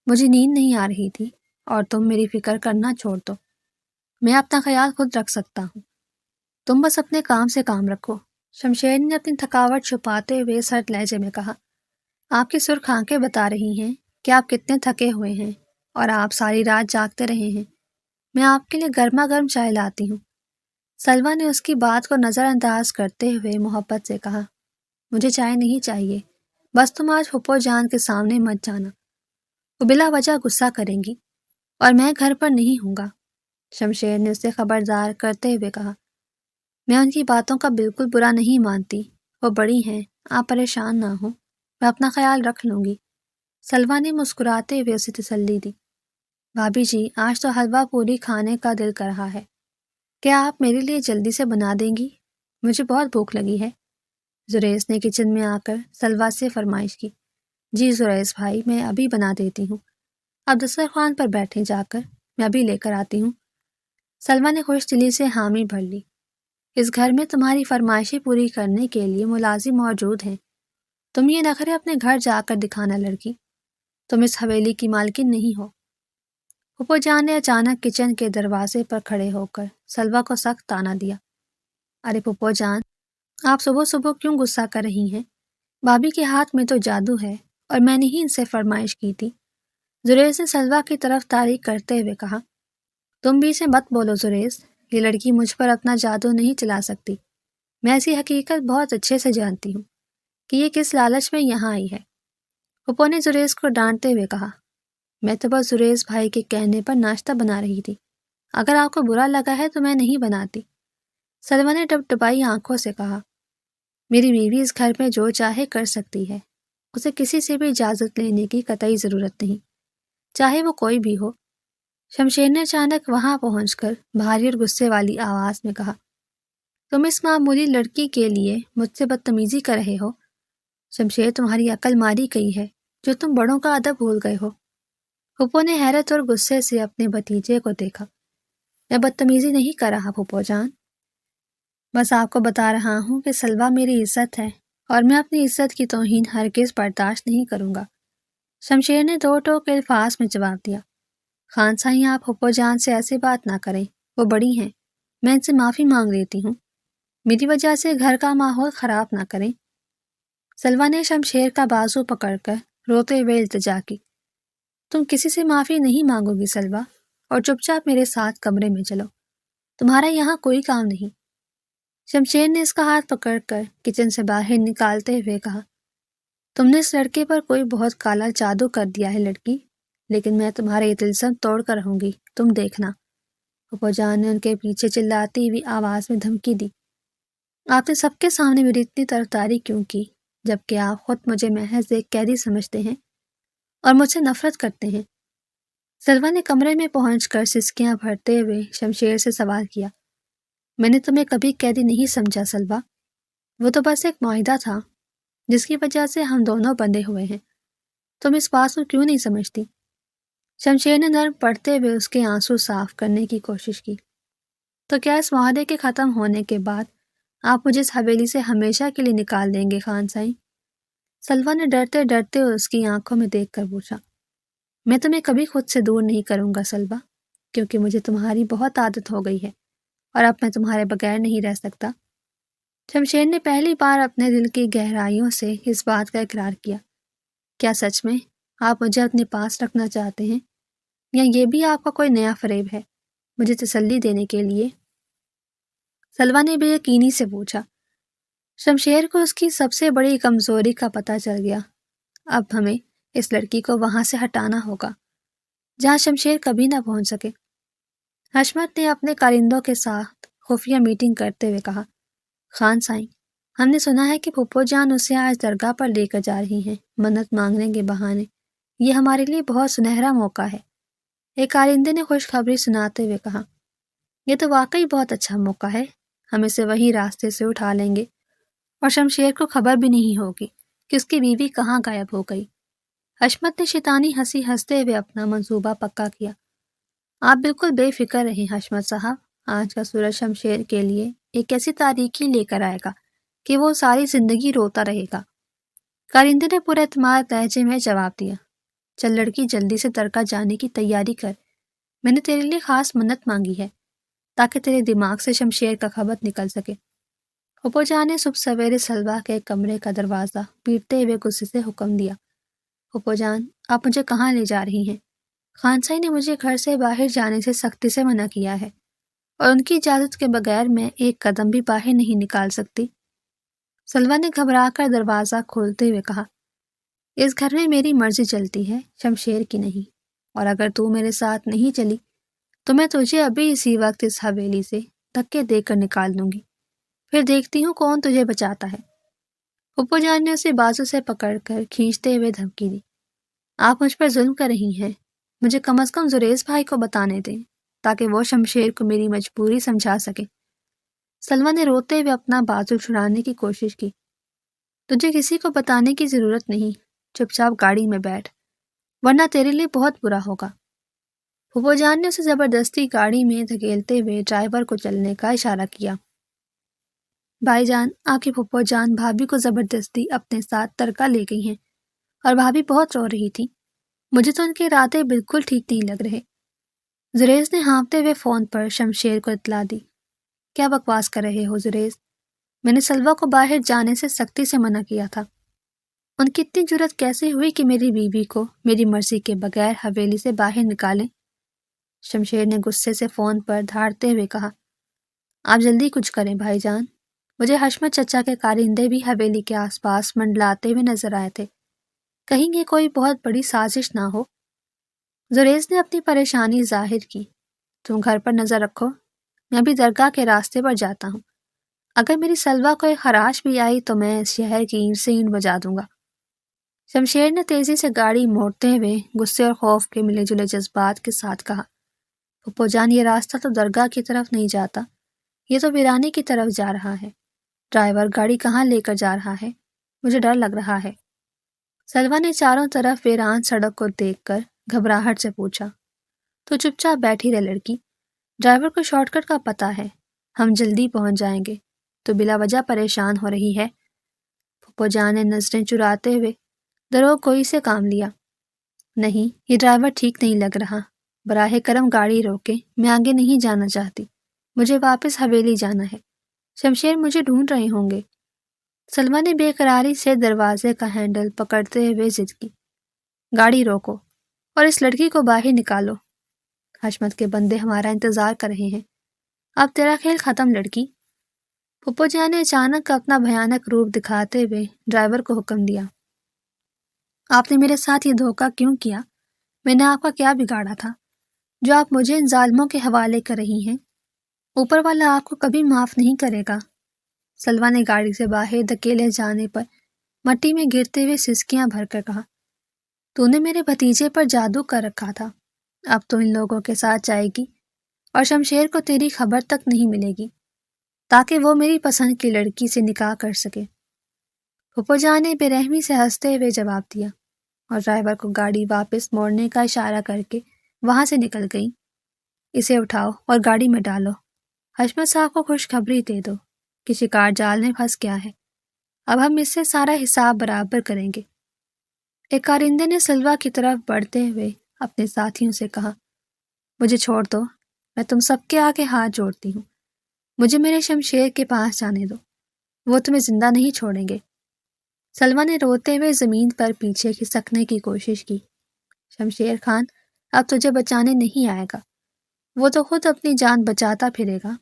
مجھے نیند نہیں آ رہی تھی اور تم میری فکر کرنا چھوڑ دو، میں اپنا خیال خود رکھ سکتا ہوں، تم بس اپنے کام سے کام رکھو۔ شمشیر نے اپنی تھکاوٹ چھپاتے ہوئے سرد لہجے میں کہا، آپ کی سرخ آنکھیں بتا رہی ہیں کہ آپ کتنے تھکے ہوئے ہیں، اور آپ ساری رات جاگتے رہے ہیں۔ میں آپ کے لیے گرما گرم چائے لاتی ہوں۔ سلوہ نے اس کی بات کو نظر انداز کرتے ہوئے محبت سے کہا، مجھے چائے نہیں چاہیے، بس تم آج پھپھو جان کے سامنے مت جانا، وہ بلا وجہ غصہ کریں گی اور میں گھر پر نہیں ہوں گا۔ شمشیر نے اسے خبردار کرتے ہوئے کہا، میں ان کی باتوں کا بالکل برا نہیں مانتی، وہ بڑی ہیں، آپ پریشان نہ ہوں، میں اپنا خیال رکھ لوں گی۔ سلوہ نے مسکراتے ہوئے اسے تسلی دی۔ بھابھی جی، آج تو حلوہ پوری کھانے کا دل کر رہا ہے، کیا آپ میرے لیے جلدی سے بنا دیں گی؟ مجھے بہت بھوک لگی ہے۔ زریس نے کچن میں آ کر سلوہ سے فرمائش کی۔ جی زریس بھائی، میں ابھی بنا دیتی ہوں، اب دسترخوان پر بیٹھیں جا کر، میں ابھی لے کر آتی ہوں۔ سلوہ نے خوش دلی سے حامی بھر لی۔ اس گھر میں تمہاری فرمائشیں پوری کرنے کے لیے ملازم موجود ہیں، تم یہ نخرے اپنے گھر جا کر دکھانا لڑکی، تم اس حویلی کی مالکن نہیں ہو۔ پھپھو جان نے اچانک کچن کے دروازے پر کھڑے ہو کر سلوہ کو سخت طعنہ دیا۔ ارے پھپھو جان، آپ صبح صبح کیوں غصہ کر رہی ہیں؟ بھابھی کے ہاتھ میں تو جادو ہے اور میں نے ہی ان سے فرمائش کی تھی۔ زریس نے سلوہ کی طرف تاریخ کرتے ہوئے کہا، تم بھی اسے مت بولو زریس، یہ لڑکی مجھ پر اپنا جادو نہیں چلا سکتی، میں ایسی حقیقت بہت اچھے سے جانتی ہوں کہ یہ کس لالچ میں یہاں آئی ہے۔ پھپھو نے زریس کو ڈانٹتے ہوئے کہا، میں تو بس زریس بھائی کے کہنے پر ناشتہ بنا رہی تھی، اگر آپ کو برا لگا ہے تو میں نہیں بناتی۔ سلوہ نے ڈبڈبائی آنکھوں سے کہا، میری بیوی اس گھر میں جو چاہے کر سکتی ہے، اسے کسی سے بھی اجازت لینے کی قطعی ضرورت نہیں، چاہے وہ کوئی بھی ہو۔ شمشیر نے اچانک وہاں پہنچ کر بھاری اور غصے والی آواز میں کہا، تم اس معمولی لڑکی کے لیے مجھ سے بدتمیزی کر رہے ہو؟ شمشیر، تمہاری عقل ماری گئی ہے جو تم بڑوں کا ادب بھول گئے ہو۔ پھپھو نے حیرت اور غصے سے اپنے بھتیجے کو دیکھا۔ میں بدتمیزی نہیں کر رہا پھپھو جان، بس آپ کو بتا رہا ہوں کہ سلوہ میری عزت ہے اور میں اپنی عزت کی توہین ہرگز برداشت نہیں کروں گا۔ شمشیر نے دو ٹوک الفاظ میں جواب دیا، خان سائیں، آپ پھپھو جان سے ایسی بات نہ کریں، وہ بڑی ہیں، میں ان سے معافی مانگ لیتی ہوں، میری وجہ سے گھر کا ماحول خراب نہ کریں۔ سلوہ نے شمشیر کا بازو پکڑ کر روتے ہوئے التجا کی، تم کسی سے معافی نہیں مانگو گی سلوہ، اور چپ چاپ میرے ساتھ کمرے میں چلو، تمہارا یہاں کوئی کام نہیں۔ شمشیر نے اس کا ہاتھ پکڑ کر کچن سے باہر نکالتے ہوئے کہا، تم نے اس لڑکے پر کوئی بہت کالا جادو کر دیا ہے لڑکی، لیکن میں تمہارے یہ طلسم توڑ کر رہوں گی، تم دیکھنا۔ پھپھو جان نے ان کے پیچھے چلاتی ہوئی آواز میں دھمکی دی، آپ نے سب کے سامنے میری اتنی طرفداری کیوں کی، جبکہ آپ خود مجھے محض ایک قیدی سمجھتے ہیں اور مجھ سے نفرت کرتے ہیں؟ سلوہ نے کمرے میں پہنچ کر سسکیاں بھرتے ہوئے شمشیر سے سوال کیا، میں نے تمہیں کبھی قیدی نہیں سمجھا سلوہ، وہ تو بس ایک معاہدہ تھا جس کی وجہ سے ہم دونوں بندھے ہوئے ہیں، تم اس بات کو کیوں نہیں سمجھتی؟ شمشیر نے نرم پڑتے ہوئے اس کے آنسو صاف کرنے کی کوشش کی، تو کیا اس معاہدے کے ختم ہونے کے بعد آپ مجھے اس حویلی سے ہمیشہ کے لیے نکال دیں گے خان سائیں؟ سلوہ نے ڈرتے ڈرتے اس کی آنکھوں میں دیکھ کر پوچھا۔ میں تمہیں کبھی خود سے دور نہیں کروں گا سلوہ، کیونکہ مجھے تمہاری بہت عادت ہو گئی ہے اور اب میں تمہارے بغیر نہیں رہ سکتا۔ شمشیر نے پہلی بار اپنے دل کی گہرائیوں سے اس بات کا اقرار کیا۔ کیا سچ میں آپ مجھے اپنے پاس رکھنا چاہتے ہیں، یا یہ بھی آپ کا کوئی نیا فریب ہے مجھے تسلی دینے کے لیے؟ سلوہ نے بے یقینی سے پوچھا۔ شمشیر کو اس کی سب سے بڑی کمزوری کا پتہ چل گیا، اب ہمیں اس لڑکی کو وہاں سے ہٹانا ہوگا جہاں شمشیر کبھی نہ پہنچ سکے۔ حشمت نے اپنے کارندوں کے ساتھ خفیہ میٹنگ کرتے ہوئے کہا، خان سائیں، ہم نے سنا ہے کہ پھپھو جان اسے آج درگاہ پر لے کر جا رہی ہیں منت مانگنے کے بہانے، یہ ہمارے لیے بہت سنہرا موقع ہے۔ ایک کارندے نے خوشخبری سناتے ہوئے کہا، یہ تو واقعی بہت اچھا موقع ہے، ہم اسے وہی راستے سے اٹھا لیں گے اور شمشیر کو خبر بھی نہیں ہوگی کہ اس کی بیوی کہاں غائب ہو گئی۔ حشمت نے شیطانی ہنسی ہنستے ہوئے اپنا منصوبہ پکا کیا۔ آپ بالکل بے فکر رہیں حشمت صاحب، آج کا سورج شمشیر کے لیے ایک ایسی تاریکی لے کر آئے گا کہ وہ ساری زندگی روتا رہے گا۔ کارندے نے پورے اعتماد لہجے میں جواب دیا، چل لڑکی، جلدی سے درگاہ جانے کی تیاری کر، میں نے تیرے لیے خاص منت مانگی ہے تاکہ تیرے دماغ سے شمشیر کا خبر نکل سکے۔ پھپھو جان نے صبح سویرے سلوہ کے کمرے کا دروازہ پیٹتے ہوئے غصے سے حکم دیا، پھپھو جان، آپ مجھے کہاں لے جا رہی ہیں؟ خانسائی نے مجھے گھر سے باہر جانے سے سختی سے منع کیا ہے اور ان کی اجازت کے بغیر میں ایک قدم بھی باہر نہیں نکال سکتی۔ سلوا نے گھبرا کر دروازہ کھولتے ہوئے کہا، اس گھر میں میری مرضی چلتی ہے، شمشیر کی نہیں، اور اگر تو میرے ساتھ نہیں چلی تو میں تجھے ابھی اسی وقت اس حویلی سے دھکے دے کر نکال دوں گی، پھر دیکھتی ہوں کون تجھے بچاتا ہے۔ پھپھو جان نے اسے بازو سے پکڑ کر کھینچتے ہوئے دھمکی دی، آپ مجھ پر ظلم کر رہی ہیں، مجھے کم از کم زریز بھائی کو بتانے دیں تاکہ وہ شمشیر کو میری مجبوری سمجھا سکے۔ سلوا نے روتے ہوئے اپنا بازو چھڑانے کی کوشش کی، تجھے کسی کو بتانے کی ضرورت نہیں، چپ چاپ گاڑی میں بیٹھ، ورنہ تیرے لیے بہت برا ہوگا۔ پھپھو جان نے اسے زبردستی گاڑی میں دھکیلتے ہوئے ڈرائیور کو چلنے کا اشارہ کیا۔ بھائی جان، آپ کی پھپھو جان بھابھی کو زبردستی اپنے ساتھ ترکا لے گئی ہیں اور بھابھی بہت رو رہی تھی، مجھے تو ان کے ارادے بالکل ٹھیک نہیں لگ رہے۔ زریز نے ہانپتے ہوئے فون پر شمشیر کو اطلاع دی، کیا بکواس کر رہے ہو زریز، میں نے سلوا کو باہر جانے سے سختی سے منع کیا تھا، ان کی اتنی جرأت کیسے ہوئی کہ میری بیوی کو میری مرضی کے بغیر حویلی سے باہر نکالیں؟ شمشیر نے غصے سے فون پر دھاڑتے ہوئے کہا، آپ جلدی کچھ کریں بھائی جان، مجھے حشمت چچا کے کارندے بھی حویلی کے آس پاس منڈلاتے ہوئے نظر آئے تھے، کہیں یہ کوئی بہت بڑی سازش نہ ہو۔ زریز نے اپنی پریشانی ظاہر کی، تم گھر پر نظر رکھو، میں بھی درگاہ کے راستے پر جاتا ہوں، اگر میری سلوا کو ایک خراش بھی آئی تو میں اس شہر کی اینٹ سے اینٹ بجا دوں گا۔ شمشیر نے تیزی سے گاڑی موڑتے ہوئے غصے اور خوف کے ملے جلے جذبات کے ساتھ کہا، پھپھو جان، یہ راستہ تو درگاہ کی طرف نہیں جاتا، یہ تو ویرانے کی طرف جا رہا ہے، ڈرائیور گاڑی کہاں لے کر جا رہا ہے، مجھے ڈر لگ رہا ہے۔ سلوا نے چاروں طرف ویران سڑک کو دیکھ کر گھبراہٹ سے پوچھا، تو چپ چاپ بیٹھی رہ لڑکی، ڈرائیور کو شارٹ کٹ کا پتہ ہے، ہم جلدی پہنچ جائیں گے، تو بلا وجہ پریشان ہو رہی ہے۔ پھپھو جان نے نظریں چراتے ہوئے دروغ گوئی سے کام لیا، نہیں، یہ ڈرائیور ٹھیک نہیں لگ رہا، براہ کرم گاڑی روکے، میں آگے نہیں جانا چاہتی، مجھے واپس حویلی جانا ہے، شمشیر مجھے ڈھونڈ رہے ہوں گے۔ سلما نے بے قراری سے دروازے کا ہینڈل پکڑتے ہوئے ضد کی، گاڑی روکو اور اس لڑکی کو باہر نکالو، حشمت کے بندے ہمارا انتظار کر رہے ہیں، اب تیرا کھیل ختم لڑکی۔ پھپھو جان نے اچانک اپنا بھیانک روپ دکھاتے ہوئے ڈرائیور کو حکم دیا، آپ نے میرے ساتھ یہ دھوکہ کیوں کیا؟ میں نے آپ کا کیا بگاڑا تھا جو آپ مجھے ان ظالموں کے حوالے کر رہی ہیں؟ اوپر والا آپ کو کبھی معاف نہیں کرے گا۔ سلوا نے گاڑی سے باہر دھکیلے جانے پر مٹی میں گرتے ہوئے سسکیاں بھر کر کہا، تو نے میرے بھتیجے پر جادو کر رکھا تھا، اب تو ان لوگوں کے ساتھ جائے گی اور شمشیر کو تیری خبر تک نہیں ملے گی تاکہ وہ میری پسند کی لڑکی سے نکاح کر سکے۔ پھپھو جان نے بے رحمی سے ہنستے ہوئے جواب دیا اور ڈرائیور کو گاڑی واپس موڑنے کا اشارہ کر کے وہاں سے نکل گئی۔ اسے اٹھاؤ اور گاڑی میں ڈالو، حشمت صاحب کو خوشخبری دے دو کہ شکار جال میں پھنس گیا ہے، اب ہم اس سے سارا حساب برابر کریں گے۔ ایک کارندے نے سلوا کی طرف بڑھتے ہوئے اپنے ساتھیوں سے کہا، مجھے چھوڑ دو، میں تم سب کے آگے ہاتھ جوڑتی ہوں، مجھے میرے شمشیر کے پاس جانے دو، وہ تمہیں زندہ نہیں چھوڑیں گے۔ سلوا نے روتے ہوئے زمین پر پیچھے کھسکنے کی کوشش کی، شمشیر خان اب تجھے بچانے نہیں آئے گا، وہ تو خود اپنی جان بچاتا پھرے گا،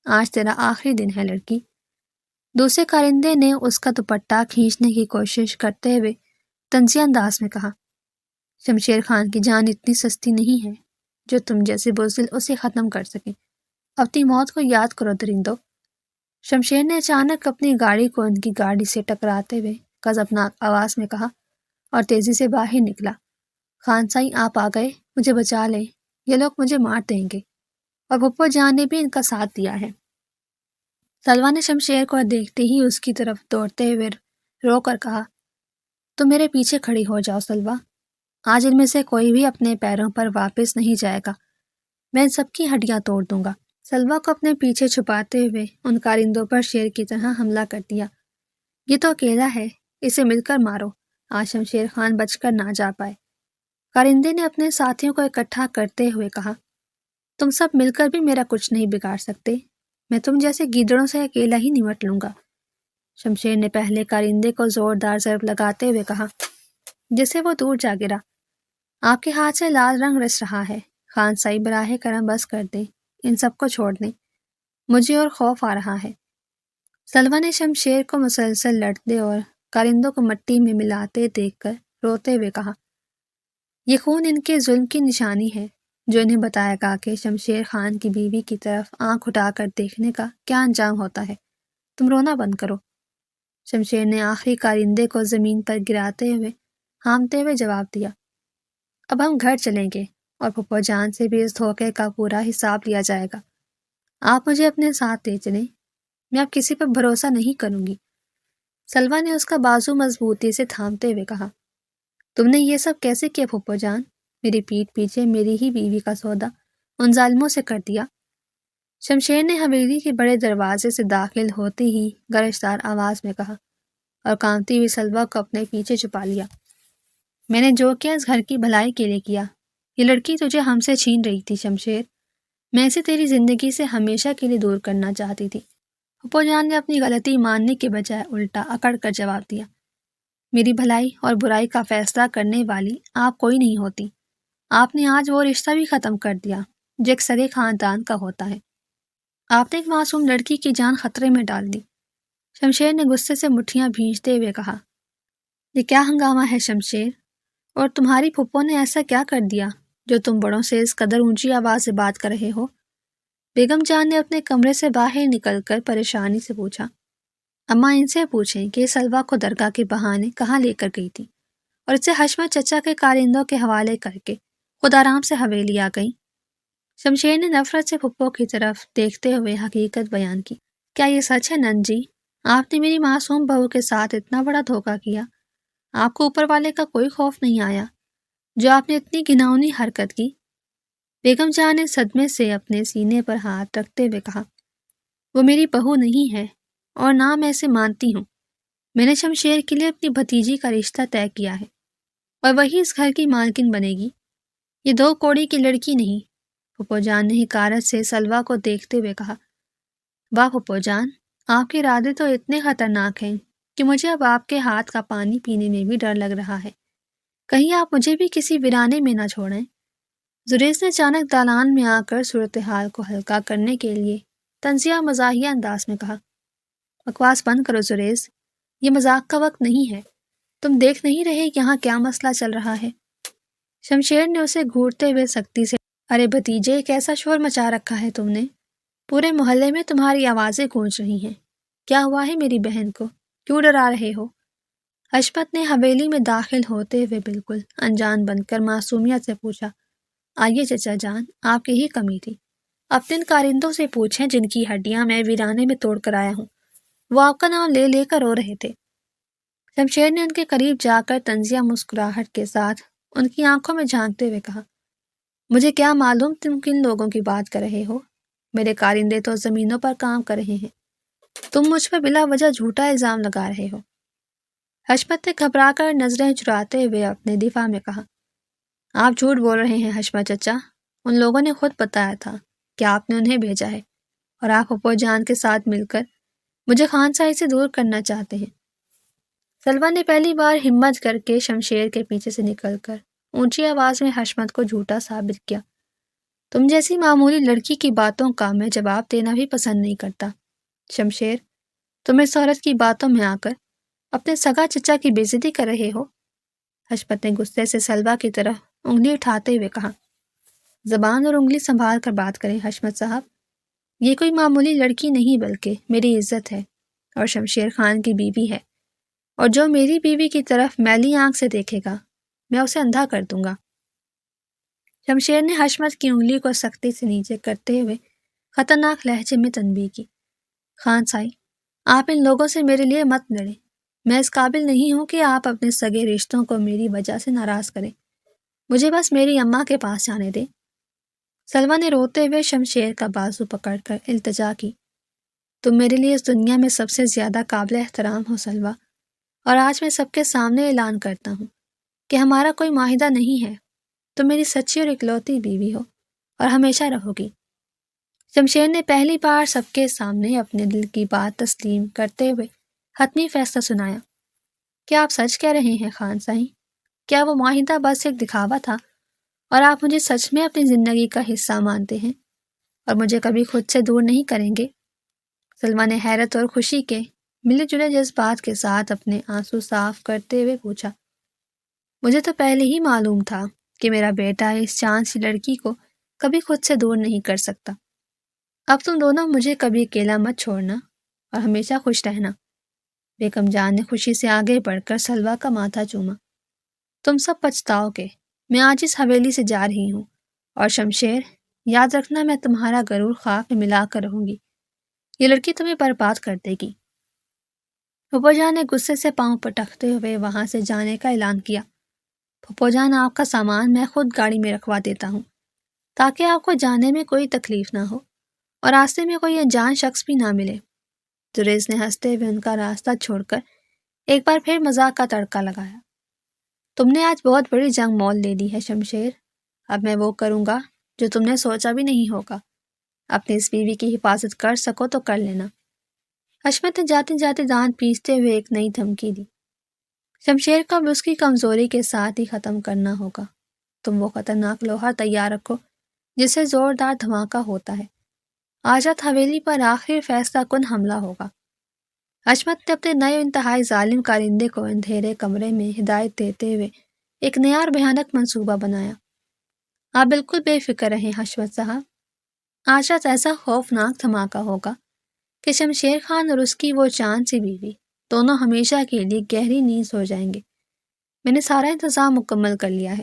آج تیرا آخری دن ہے لڑکی۔ دوسرے کارندے نے اس کا دوپٹہ کھینچنے کی کوشش کرتے ہوئے طنزیہ انداز میں کہا، شمشیر خان کی جان اتنی سستی نہیں ہے جو تم جیسے بزدل اسے ختم کر سکیں، اپنی موت کو یاد کرو درندو۔ شمشیر نے اچانک اپنی گاڑی کو ان کی گاڑی سے ٹکراتے ہوئے غضبناک آواز میں کہا اور تیزی سے باہر نکلا، خانسائی آپ آ گئے، مجھے بچا لیں، یہ لوگ مجھے مار دیں گے، اور پھپھو جان نے بھی ان کا ساتھ دیا ہے۔ سلوا نے شمشیر کو دیکھتے ہی اس کی طرف دوڑتے ہوئے رو کر کہا، تم میرے پیچھے کھڑی ہو جاؤ سلوا، آج ان میں سے کوئی بھی اپنے پیروں پر واپس نہیں جائے گا، میں ان سب کی ہڈیاں توڑ دوں گا۔ سلوا کو اپنے پیچھے چھپاتے ہوئے ان کارندوں پر شیر کی طرح حملہ کر دیا، یہ تو اکیلا ہے، اسے مل کر مارو، آج شمشیر خان بچ کر نہ جا پائے۔ کارندے نے اپنے ساتھیوں کو اکٹھا کرتے ہوئے کہا، تم سب مل کر بھی میرا کچھ نہیں بگاڑ سکتے، میں تم جیسے گیدڑوں سے اکیلا ہی نمٹ لوں گا۔ شمشیر نے پہلے کارندے کو زوردار ضرب لگاتے ہوئے کہا، جس سے وہ دور جا گرا۔ آپ کے ہاتھ سے لال رنگ رس رہا ہے۔ خان سائی براہ کرم بس کر دیں، ان سب کو چھوڑ دیں، مجھے اور خوف آ رہا ہے۔ سلوہ نے شمشیر کو مسلسل لڑتے اور کارندوں کو مٹی میں ملاتے دیکھ کر روتے ہوئے کہا، یہ خون ان کے ظلم کی نشانی ہے جو انہیں بتائے گا کہ شمشیر خان کی بیوی کی طرف آنکھ اٹھا کر دیکھنے کا کیا انجام ہوتا ہے۔ تم رونا بند کرو۔ شمشیر نے آخری کارندے کو زمین پر گراتے ہوئے ہامتے ہوئے جواب دیا، اب ہم گھر چلیں گے اور پھپھو جان سے بھی اس دھوکے کا پورا حساب لیا جائے گا۔ آپ مجھے اپنے ساتھ لے چلیں، میں اب کسی پر بھروسہ نہیں کروں گی۔ سلوہ نے اس کا بازو مضبوطی سے تھامتے ہوئے کہا، تم نے یہ سب کیسے کیا پھپھو جان؟ میری پیٹھ پیچھے میری ہی بیوی کا سودا ان ظالموں سے کر دیا۔ شمشیر نے حویلی کے بڑے دروازے سے داخل ہوتے ہی گرجدار آواز میں کہا اور کانپتی ہوئی سلوہ کو اپنے پیچھے چھپا لیا، میں نے جو کیا اس گھر کی بھلائی کے لیے کیا۔ یہ لڑکی تجھے ہم سے چھین رہی تھی شمشیر، میں اسے تیری زندگی سے ہمیشہ کے لیے دور کرنا چاہتی تھی۔ پھپھو جان نے اپنی غلطی ماننے کے بجائے الٹا اکڑ کر جواب دیا، میری بھلائی اور برائی کا فیصلہ کرنے والی آپ کوئی نہیں ہوتی۔ آپ نے آج وہ رشتہ بھی ختم کر دیا جو ایک سگے خاندان کا ہوتا ہے۔ آپ نے ایک معصوم لڑکی کی جان خطرے میں ڈال دی۔ شمشیر نے غصے سے مٹھیاں بھینچتے ہوئے کہا، یہ کیا ہنگامہ ہے شمشیر؟ اور تمہاری پھپھو نے ایسا کیا کر دیا جو تم بڑوں سے اس قدر اونچی آواز سے بات کر رہے ہو؟ بیگم جان نے اپنے کمرے سے باہر نکل کر پریشانی سے پوچھا۔ اماں ان سے پوچھیں کہ سلوہ کو درگاہ کے بہانے کہاں لے کر گئی تھی اور اسے حشمت چچا کے کارندوں کے حوالے کر کے خود آرام سے حویلی آ گئی۔ شمشیر نے نفرت سے پھپھو کی طرف دیکھتے ہوئے حقیقت بیان کی، کیا یہ سچ ہے نند جی؟ آپ نے میری معصوم بہو کے ساتھ اتنا بڑا دھوکہ کیا؟ آپ کو اوپر والے کا کوئی خوف نہیں آیا جو آپ نے اتنی گھناؤنی حرکت کی؟ بیگم جان نے صدمے سے اپنے سینے پر ہاتھ رکھتے ہوئے کہا، وہ میری بہو نہیں ہے اور نہ میں اسے مانتی ہوں۔ میں نے شمشیر کے لیے اپنی بھتیجی کا رشتہ طے کیا ہے اور وہی اس گھر کی مالکن بنے گی، یہ دو کوڑی کی لڑکی نہیں۔ پھپھو جان نے حقارت سے سلوہ کو دیکھتے ہوئے کہا، واہ پھپھو جان، آپ کے ارادے تو اتنے خطرناک ہیں کہ مجھے اب آپ کے ہاتھ کا پانی پینے میں بھی ڈر لگ رہا ہے، کہیں آپ مجھے بھی کسی ویرانے میں نہ چھوڑیں۔ زریز نے اچانک دالان میں آ کر صورتحال کو ہلکا کرنے کے لیے طنزیہ مزاحیہ انداز میں کہا، بکواس بند کرو زریز، یہ مذاق کا وقت نہیں ہے، تم دیکھ نہیں رہے یہاں کیا مسئلہ چل رہا ہے؟ شمشیر نے اسے گھورتے ہوئے سختی سے، ارے بھتیجے کیسا شور مچا رکھا ہے تم نے، پورے محلے میں تمہاری آوازیں گونج رہی ہیں، کیا ہوا ہے میری بہن کو، کیوں ڈرا رہے ہو؟ حشمت نے حویلی میں داخل ہوتے ہوئے بالکل انجان بن کر معصومیت سے پوچھا، آئیے چچا جان، آپ کی ہی کمی تھی، اپنے ان کارندوں سے پوچھیں جن کی ہڈیاں میں ویرانے میں توڑ کر آیا ہوں، وہ آپ کا نام لے لے کر رو رہے تھے۔ شمشیر نے ان کے قریب جا کر طنزیہ مسکراہٹ کے ساتھ ان کی آنکھوں میں جھانکتے ہوئے کہا، مجھے کیا معلوم تم کن لوگوں کی بات کر رہے ہو، میرے کارندے تو زمینوں پر کام کر رہے ہیں، تم مجھ پر بلا وجہ جھوٹا الزام لگا رہے ہو۔ حشمت نے گھبرا کر نظریں چراتے ہوئے اپنے دفاع میں کہا، آپ جھوٹ بول رہے ہیں حشمت چچا، ان لوگوں نے خود بتایا تھا کہ آپ نے انہیں بھیجا ہے اور آپ پھپھو جان کے ساتھ مل کر مجھے خان سائی سے دور کرنا چاہتے ہیں۔ سلوہ نے پہلی بار ہمت کر کے شمشیر کے پیچھے سے نکل کر اونچی آواز میں حشمت کو جھوٹا ثابت کیا، تم جیسی معمولی لڑکی کی باتوں کا میں جواب دینا بھی پسند نہیں کرتا۔ شمشیر، تم اس عورت کی باتوں میں آ کر اپنے سگا چچا کی بے عزتی کر رہے ہو۔ حشمت نے غصے سے سلوہ کی طرف انگلی اٹھاتے ہوئے کہا، زبان اور انگلی سنبھال کر بات کریں حشمت صاحب، یہ کوئی معمولی لڑکی نہیں بلکہ میری عزت ہے اور شمشیر خان کی بیوی ہے، اور جو میری بیوی کی طرف میلی آنکھ سے دیکھے گا میں اسے اندھا کر دوں گا۔ شمشیر نے حشمت کی انگلی کو سختی سے نیچے کرتے ہوئے خطرناک لہجے میں تنبیہ کی، خان سائی، آپ ان لوگوں سے میرے لیے مت لڑیں، میں اس قابل نہیں ہوں کہ آپ اپنے سگے رشتوں کو میری وجہ سے ناراض کریں، مجھے بس میری اماں کے پاس جانے دیں۔ سلوہ نے روتے ہوئے شمشیر کا بازو پکڑ کر التجا کی، تم میرے لیے اس دنیا میں سب سے زیادہ قابل احترام ہو سلوہ، اور آج میں سب کے سامنے اعلان کرتا ہوں کہ ہمارا کوئی معاہدہ نہیں ہے، تم میری سچی اور اکلوتی بیوی ہو اور ہمیشہ رہو گی۔ شمشیر نے پہلی بار سب کے سامنے اپنے دل کی بات تسلیم کرتے ہوئے حتمی فیصلہ سنایا، کیا آپ سچ کہہ رہے ہیں خان سائی؟ کیا وہ معاہدہ بس ایک دکھاوا تھا اور آپ مجھے سچ میں اپنی زندگی کا حصہ مانتے ہیں اور مجھے کبھی خود سے دور نہیں کریں گے؟ سلمیٰ نے حیرت اور خوشی کے ملے جلے جذبات کے ساتھ اپنے آنسو صاف کرتے ہوئے پوچھا۔ مجھے تو پہلے ہی معلوم تھا کہ میرا بیٹا اس چاند سی لڑکی کو کبھی خود سے دور نہیں کر سکتا۔ اب تم دونوں مجھے کبھی اکیلا مت چھوڑنا اور ہمیشہ خوش رہنا۔ بیگم جان نے خوشی سے آگے بڑھ کر سلویٰ کا ماتھا چوما۔ تم سب پچھتاؤ گے، میں آج اس حویلی سے جا رہی ہوں، اور شمشیر، یاد رکھنا میں تمہارا غرور خاک میں ملا کر رہوں گی۔ یہ لڑکی تمہیں برباد کر دے گی۔ پھپھو جان نے غصے سے پاؤں پٹکتے ہوئے وہاں سے جانے کا اعلان کیا۔ پھپھو جان، آپ کا سامان میں خود گاڑی میں رکھوا دیتا ہوں تاکہ آپ کو جانے میں کوئی تکلیف نہ ہو اور راستے میں کوئی انجان شخص بھی نہ ملے۔ جریز نے ہنستے ہوئے ان کا راستہ چھوڑ کر ایک بار پھر مذاق کا تڑکا لگایا۔ تم نے آج بہت بڑی جنگ مول لے لی ہے شمشیر۔ اب میں وہ کروں گا جو تم نے سوچا بھی نہیں ہوگا۔ اپنی اس بیوی کی حفاظت کر سکو تو کر لینا۔ حشمت نے جاتے جاتے دانت پیستے ہوئے ایک نئی دھمکی دی۔ شمشیر کو اب اس کی کمزوری کے ساتھ ہی ختم کرنا ہوگا۔ تم وہ خطرناک لوہا تیار رکھو جس سے زوردار دھماکہ ہوتا ہے۔ آج رات حویلی پر آخری فیصلہ کن حملہ ہوگا۔ حشمت نے اپنے نئے انتہائی ظالم کارندے کو اندھیرے کمرے میں ہدایت دیتے ہوئے ایک نیا اور بھیانک منصوبہ بنایا۔ آپ بالکل بے فکر رہیں حشمت صاحب، آج رات ایسا خوفناک دھماکہ ہوگا کہ شمشیر خان اور اس کی وہ چاند سی بیوی دونوں ہمیشہ کے لیے گہری نیند سو جائیں گے۔ میں نے سارا انتظام مکمل کر لیا ہے۔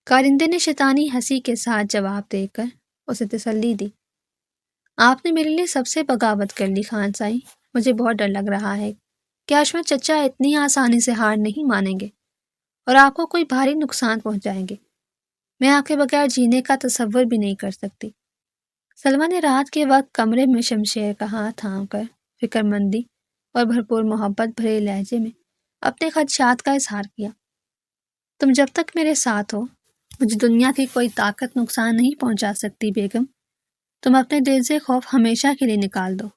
کارندے نے شیطانی ہنسی کے ساتھ جواب دے کر اسے تسلی دی۔ آپ نے میرے لیے سب سے بغاوت کر لی خان سائی۔ مجھے بہت ڈر لگ رہا ہے کہ حشمت چچا اتنی آسانی سے ہار نہیں مانیں گے اور آپ کو کوئی بھاری نقصان پہنچائیں گے۔ میں آپ کے بغیر جینے کا تصور بھی نہیں کر سکتی۔ سلمیٰ نے رات کے وقت کمرے میں شمشیر کا ہاتھ تھام کر فکر مندی اور بھرپور محبت بھرے لہجے میں اپنے خدشات کا اظہار کیا۔ تم جب تک میرے ساتھ ہو مجھے دنیا کی کوئی طاقت نقصان نہیں پہنچا سکتی بیگم۔ تم اپنے دل سے خوف ہمیشہ کے لیے نکال دو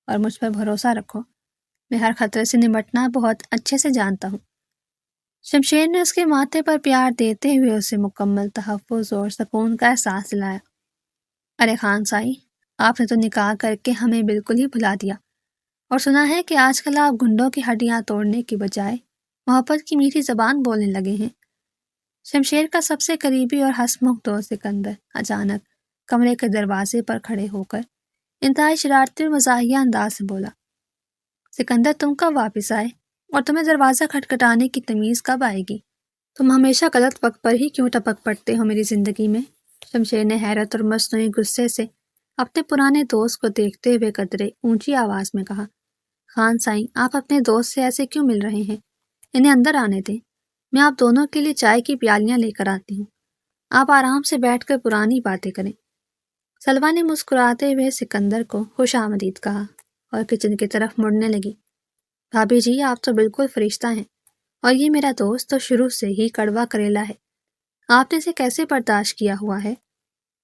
اور مجھ پر بھروسہ رکھو۔ میں ہر خطرے سے نمٹنا بہت اچھے سے جانتا ہوں۔ شمشیر نے اس کے ماتھے پر پیار دیتے ہوئے اسے مکمل تحفظ اور سکون کا احساس دلایا۔ ارے خان سائی، آپ نے تو نکاح کر کے ہمیں بالکل ہی بھلا دیا، اور سنا ہے کہ آج کل آپ گنڈوں کی ہڈیاں توڑنے کی بجائے محبت کی میٹھی زبان بولنے لگے ہیں۔ شمشیر کا سب سے قریبی اور ہنسمکھ دوست سکندر اچانک کمرے کے دروازے پر کھڑے ہو کر انتہائی شرارتی اور مزاحیہ انداز سے بولا۔ سکندر، تم کب واپس آئے اور تمہیں دروازہ کھٹکھٹانے کی تمیز کب آئے گی؟ تم ہمیشہ غلط وقت پر ہی کیوں ٹپک پڑتے ہو میری زندگی میں؟ شمشیر نے حیرت اور مصنوعی غصے سے اپنے پرانے دوست کو دیکھتے ہوئے قدرے اونچی آواز میں کہا۔ خان سائیں، آپ اپنے دوست سے ایسے کیوں مل رہے ہیں؟ انہیں اندر آنے دیں، میں آپ دونوں کے لیے چائے کی پیالیاں لے کر آتی ہوں۔ آپ آرام سے بیٹھ کر پرانی باتیں کریں۔ سلمیٰ نے مسکراتے ہوئے سکندر کو خوش آمدید کہا اور کچن کی طرف مڑنے لگی۔ بھابھی جی، آپ تو بالکل فرشتہ ہیں، اور یہ میرا دوست تو شروع سے ہی کڑوا کریلا ہے۔ آپ نے اسے کیسے برداشت کیا ہوا ہے؟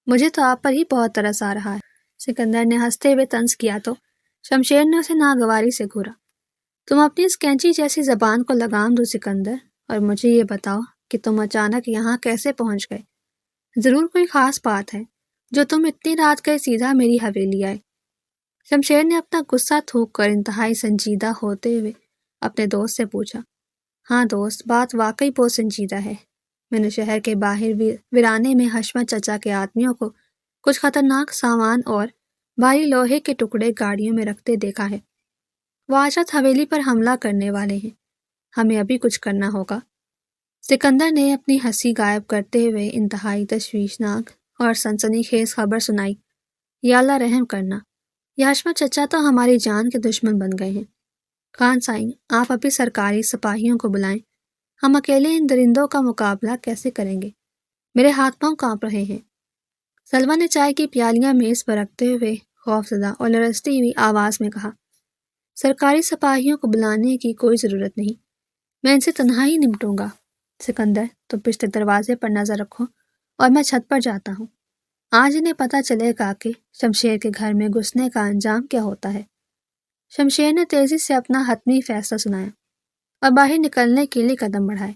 مجھے تو آپ پر ہی بہت ترس آ رہا ہے۔ سکندر نے ہنستے ہوئے طنز کیا تو شمشیر نے اسے ناگواری سے گھورا۔ تم اپنی اس کینچی جیسی زبان کو لگام دو سکندر، اور مجھے یہ بتاؤ کہ تم اچانک یہاں کیسے پہنچ گئے؟ ضرور کوئی خاص بات ہے جو تم اتنی رات گئے سیدھا میری حویلی آئے۔ شمشیر نے اپنا غصہ تھوک کر انتہائی سنجیدہ ہوتے ہوئے اپنے دوست سے پوچھا۔ ہاں دوست، بات واقعی بہت سنجیدہ ہے۔ میں نے شہر کے باہر ویرانے میں حشمت چچا کے آدمیوں کو کچھ خطرناک سامان اور بھاری لوہے کے ٹکڑے گاڑیوں میں رکھتے دیکھا ہے۔ وہ آج رات حویلی پر حملہ کرنے والے ہیں۔ ہمیں ابھی کچھ کرنا ہوگا۔ سکندر نے اپنی ہنسی غائب کرتے ہوئے انتہائی تشویشناک اور سنسنی خیز خبر سنائی۔ یا اللہ رحم کرنا، یہ حشمت چچا تو ہماری جان کے دشمن بن گئے ہیں۔ خان سائیں، آپ ابھی سرکاری سپاہیوں کو بلائیں۔ ہم اکیلے ان درندوں کا مقابلہ کیسے کریں گے؟ میرے ہاتھ پاؤں کانپ رہے ہیں۔ سلمیٰ نے چائے کی پیالیاں میز پر رکھتے ہوئے خوفزدہ اور لرزتی ہوئی آواز میں کہا۔ سرکاری سپاہیوں کو بلانے کی کوئی ضرورت نہیں، میں ان سے تنہا ہی نمٹوں گا۔ سکندر، تم پچھلے دروازے پر نظر رکھو اور میں چھت پر جاتا ہوں۔ آج انہیں پتہ چلے گا کہ شمشیر کے گھر میں گھسنے کا انجام کیا ہوتا ہے۔ شمشیر نے تیزی سے اپنا حتمی فیصلہ سنایا اور باہر نکلنے کے لیے قدم بڑھائے۔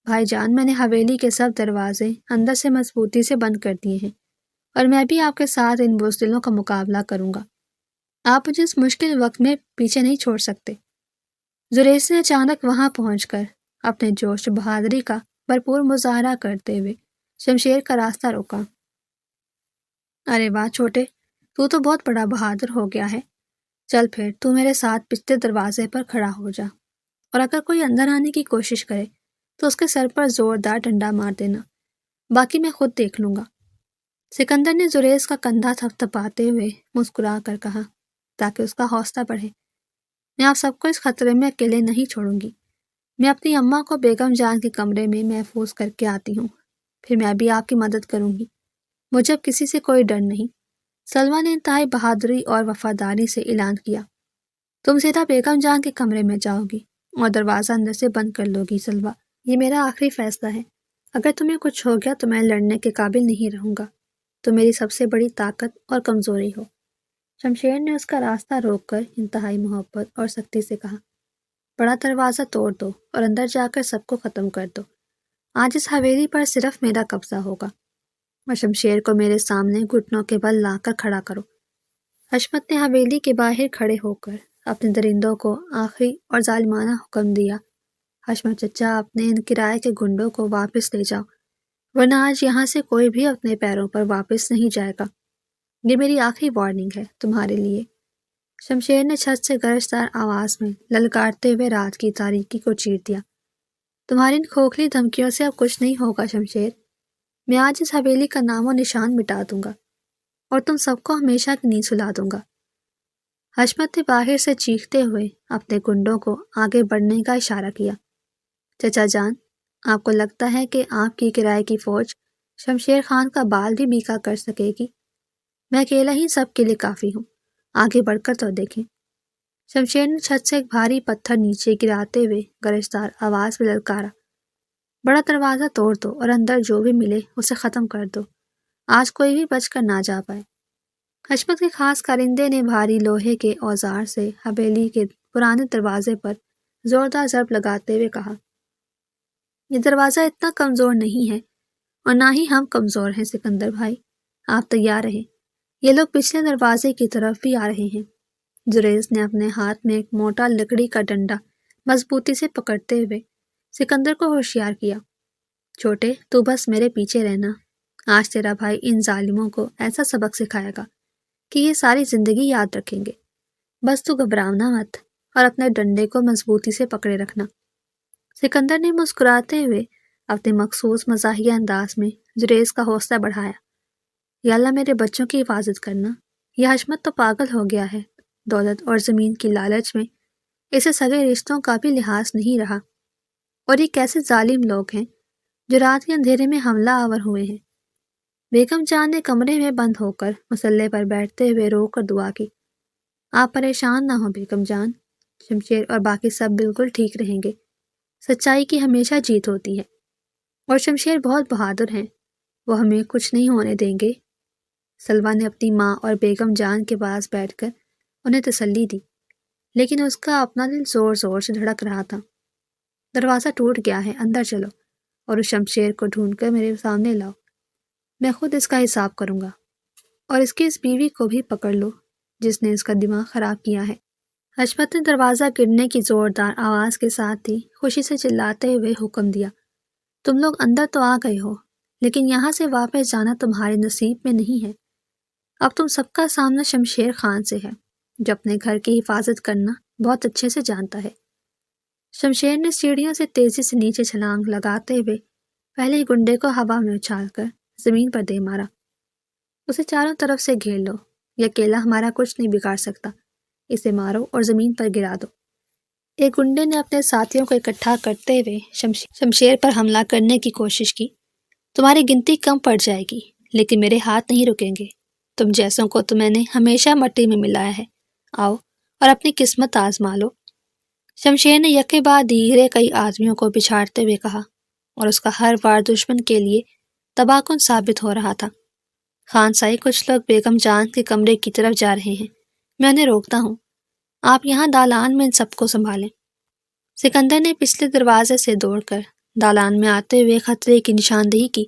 بھائی جان، میں نے حویلی کے سب دروازے اندر سے مضبوطی سے بند کر دیے ہیں، اور میں بھی آپ کے ساتھ ان بزدلوں کا مقابلہ کروں گا۔ آپ مجھے اس مشکل وقت میں پیچھے نہیں چھوڑ سکتے۔ زریس نے اچانک وہاں پہنچ کر اپنے جوش و بہادری کا بھرپور مظاہرہ کرتے ہوئے شمشیر کا راستہ روکا۔ ارے واہ چھوٹے، تو بہت بڑا بہادر ہو گیا ہے۔ چل پھر تو میرے ساتھ پچھلے دروازے پر کھڑا ہو جا، اور اگر کوئی اندر آنے کی کوشش کرے تو اس کے سر پر زوردار ڈنڈا مار دینا، باقی میں خود دیکھ لوں گا۔ سکندر نے زریس کا کندھا تھپتھپاتے ہوئے مسکرا کر کہا، تاکہ اس کا حوصلہ بڑھے۔ میں آپ سب کو اس خطرے میں اکیلے نہیں چھوڑوں گی۔ میں اپنی اماں کو بیگم جان کے کمرے میں محفوظ کر کے آتی ہوں، پھر میں بھی آپ کی مدد کروں گی۔ مجھے اب کسی سے کوئی ڈر نہیں۔ سلوہ نے انتہائی بہادری اور وفاداری سے اعلان کیا۔ تم سیدھا بیگم جان کے کمرے میں جاؤ گی اور دروازہ اندر سے بند کر لو گی سلوہ۔ یہ میرا آخری فیصلہ ہے۔ اگر تمہیں کچھ ہو گیا تو میں لڑنے کے قابل نہیں رہوں گا۔ تم میری سب سے بڑی طاقت اور کمزوری ہو۔ شمشیر نے اس کا راستہ روک کر انتہائی محبت اور سختی سے کہا، بڑا دروازہ توڑ دو اور اندر جا کر سب کو ختم کر دو۔ آج اس حویلی پر صرف میرا قبضہ ہوگا، اور شمشیر کو میرے سامنے گھٹنوں کے بل لا کر کھڑا کرو۔ حشمت نے حویلی کے باہر کھڑے ہو کر اپنے درندوں کو آخری اور ظالمانہ حکم دیا، حشمت چچا، اپنے ان کرائے کے گنڈوں کو واپس لے جاؤ، ورنہ آج یہاں سے کوئی بھی اپنے پیروں پر واپس نہیں جائے گا۔ یہ میری آخری وارننگ ہے تمہارے لیے۔ شمشیر نے چھت سے گرجدار آواز میں للکارتے ہوئے رات کی تاریکی کو چیر دیا۔ تمہاری ان کھوکھلی دھمکیوں سے اب کچھ نہیں ہوگا شمشیر۔ میں آج اس حویلی کا نام و نشان مٹا دوں گا، اور تم سب کو ہمیشہ کی نیند سلا دوں گا۔ حشمت نے باہر سے چیختے ہوئے اپنے گنڈوں کو آگے بڑھنے کا اشارہ کیا۔ چچا جان، آپ کو لگتا ہے کہ آپ کی کرائے کی فوج شمشیر خان کا بال بھی بیکا کر سکے گی؟ میں اکیلا ہی سب کے لیے کافی ہوں، آگے بڑھ کر تو دیکھیں۔ شمشیر نے چھت سے ایک بھاری پتھر نیچے گراتے ہوئے گرجدار آواز میں للکارا، بڑا دروازہ توڑ دو اور اندر جو بھی ملے اسے ختم کر دو، آج کوئی بھی بچ کر نہ جا پائے۔ حشمت کے خاص کارندے نے بھاری لوہے کے اوزار سے حویلی کے پرانے دروازے پر زوردار ضرب لگاتے ہوئے کہا، یہ دروازہ اتنا کمزور نہیں ہے، اور نہ ہی ہم کمزور ہیں سکندر بھائی، آپ تیار رہیں، یہ لوگ پچھلے دروازے کی طرف بھی آ رہے ہیں۔ زریس نے اپنے ہاتھ میں ایک موٹا لکڑی کا ڈنڈا مضبوطی سے پکڑتے ہوئے سکندر کو ہوشیار کیا، چھوٹے تو بس میرے پیچھے رہنا، آج تیرا بھائی ان ظالموں کو ایسا سبق سکھائے گا کہ یہ ساری زندگی یاد رکھیں گے۔ بس تو گھبرانا مت اور اپنے ڈنڈے کو مضبوطی سے پکڑے رکھنا۔ سکندر نے مسکراتے ہوئے اپنے مخصوص مزاحیہ انداز میں زریس کا حوصلہ بڑھایا، یا اللہ میرے بچوں کی حفاظت کرنا، یہ حشمت تو پاگل ہو گیا ہے، دولت اور زمین کی لالچ میں اسے سگے رشتوں کا بھی لحاظ نہیں رہا، اور یہ کیسے ظالم لوگ ہیں جو رات کے اندھیرے میں حملہ آور ہوئے ہیں۔ بیگم جان نے کمرے میں بند ہو کر مسلے پر بیٹھتے ہوئے رو کر دعا کی، آپ پریشان نہ ہو بیگم جان، شمشیر اور باقی سب بالکل ٹھیک رہیں گے، سچائی کی ہمیشہ جیت ہوتی ہے، اور شمشیر بہت بہادر ہیں، وہ ہمیں کچھ نہیں ہونے دیں گے۔ سلوہ نے اپنی ماں اور بیگم جان کے پاس بیٹھ کر انہیں تسلی دی، لیکن اس کا اپنا دل زور زور سے دھڑک رہا تھا۔ دروازہ ٹوٹ گیا ہے، اندر چلو، اور اس شمشیر کو ڈھونڈ کر میرے سامنے لاؤ، میں خود اس کا حساب کروں گا، اور اس کی اس بیوی کو بھی پکڑ لو جس نے اس کا دماغ خراب کیا ہے۔ حشمت نے دروازہ گرنے کی زوردار آواز کے ساتھ ہی خوشی سے چلاتے ہوئے حکم دیا، تم لوگ اندر تو آ گئے ہو، لیکن یہاں سے واپس جانا تمہارے نصیب میں نہیں ہے۔ اب تم سب کا سامنا شمشیر خان سے ہے، جو اپنے گھر کی حفاظت کرنا بہت اچھے سے جانتا ہے۔ شمشیر نے سیڑھیوں سے تیزی سے نیچے چھلانگ لگاتے ہوئے پہلے ہی گنڈے کو ہوا میں اچھال کر زمین پر دے مارا، اسے چاروں طرف سے گھیر لو، یہ اکیلا ہمارا کچھ نہیں بگاڑ سکتا، اسے مارو اور زمین پر گرا دو۔ ایک گنڈے نے اپنے ساتھیوں کو اکٹھا کرتے ہوئے شمشیر پر حملہ کرنے کی کوشش کی، تمہاری گنتی کم پڑ جائے گی، لیکن میرے ہاتھ نہیں رکیں گے، تم جیسوں کو تو میں نے ہمیشہ مٹی میں ملایا ہے، آؤ اور اپنی قسمت آزما لو۔ شمشیر نے یکے بعد دیگرے کئی آدمیوں کو پچھاڑتے ہوئے کہا، اور اس کا ہر وار دشمن کے لیے تباہ کن ثابت ہو رہا تھا۔ خان سائی، کچھ لوگ بیگم جان کے کمرے کی طرف جا رہے ہیں، میں انہیں روکتا ہوں، آپ یہاں دالان میں ان سب کو سنبھالیں۔ سکندر نے پچھلے دروازے سے دوڑ کر دالان میں آتے ہوئے خطرے کی نشاندہی کی۔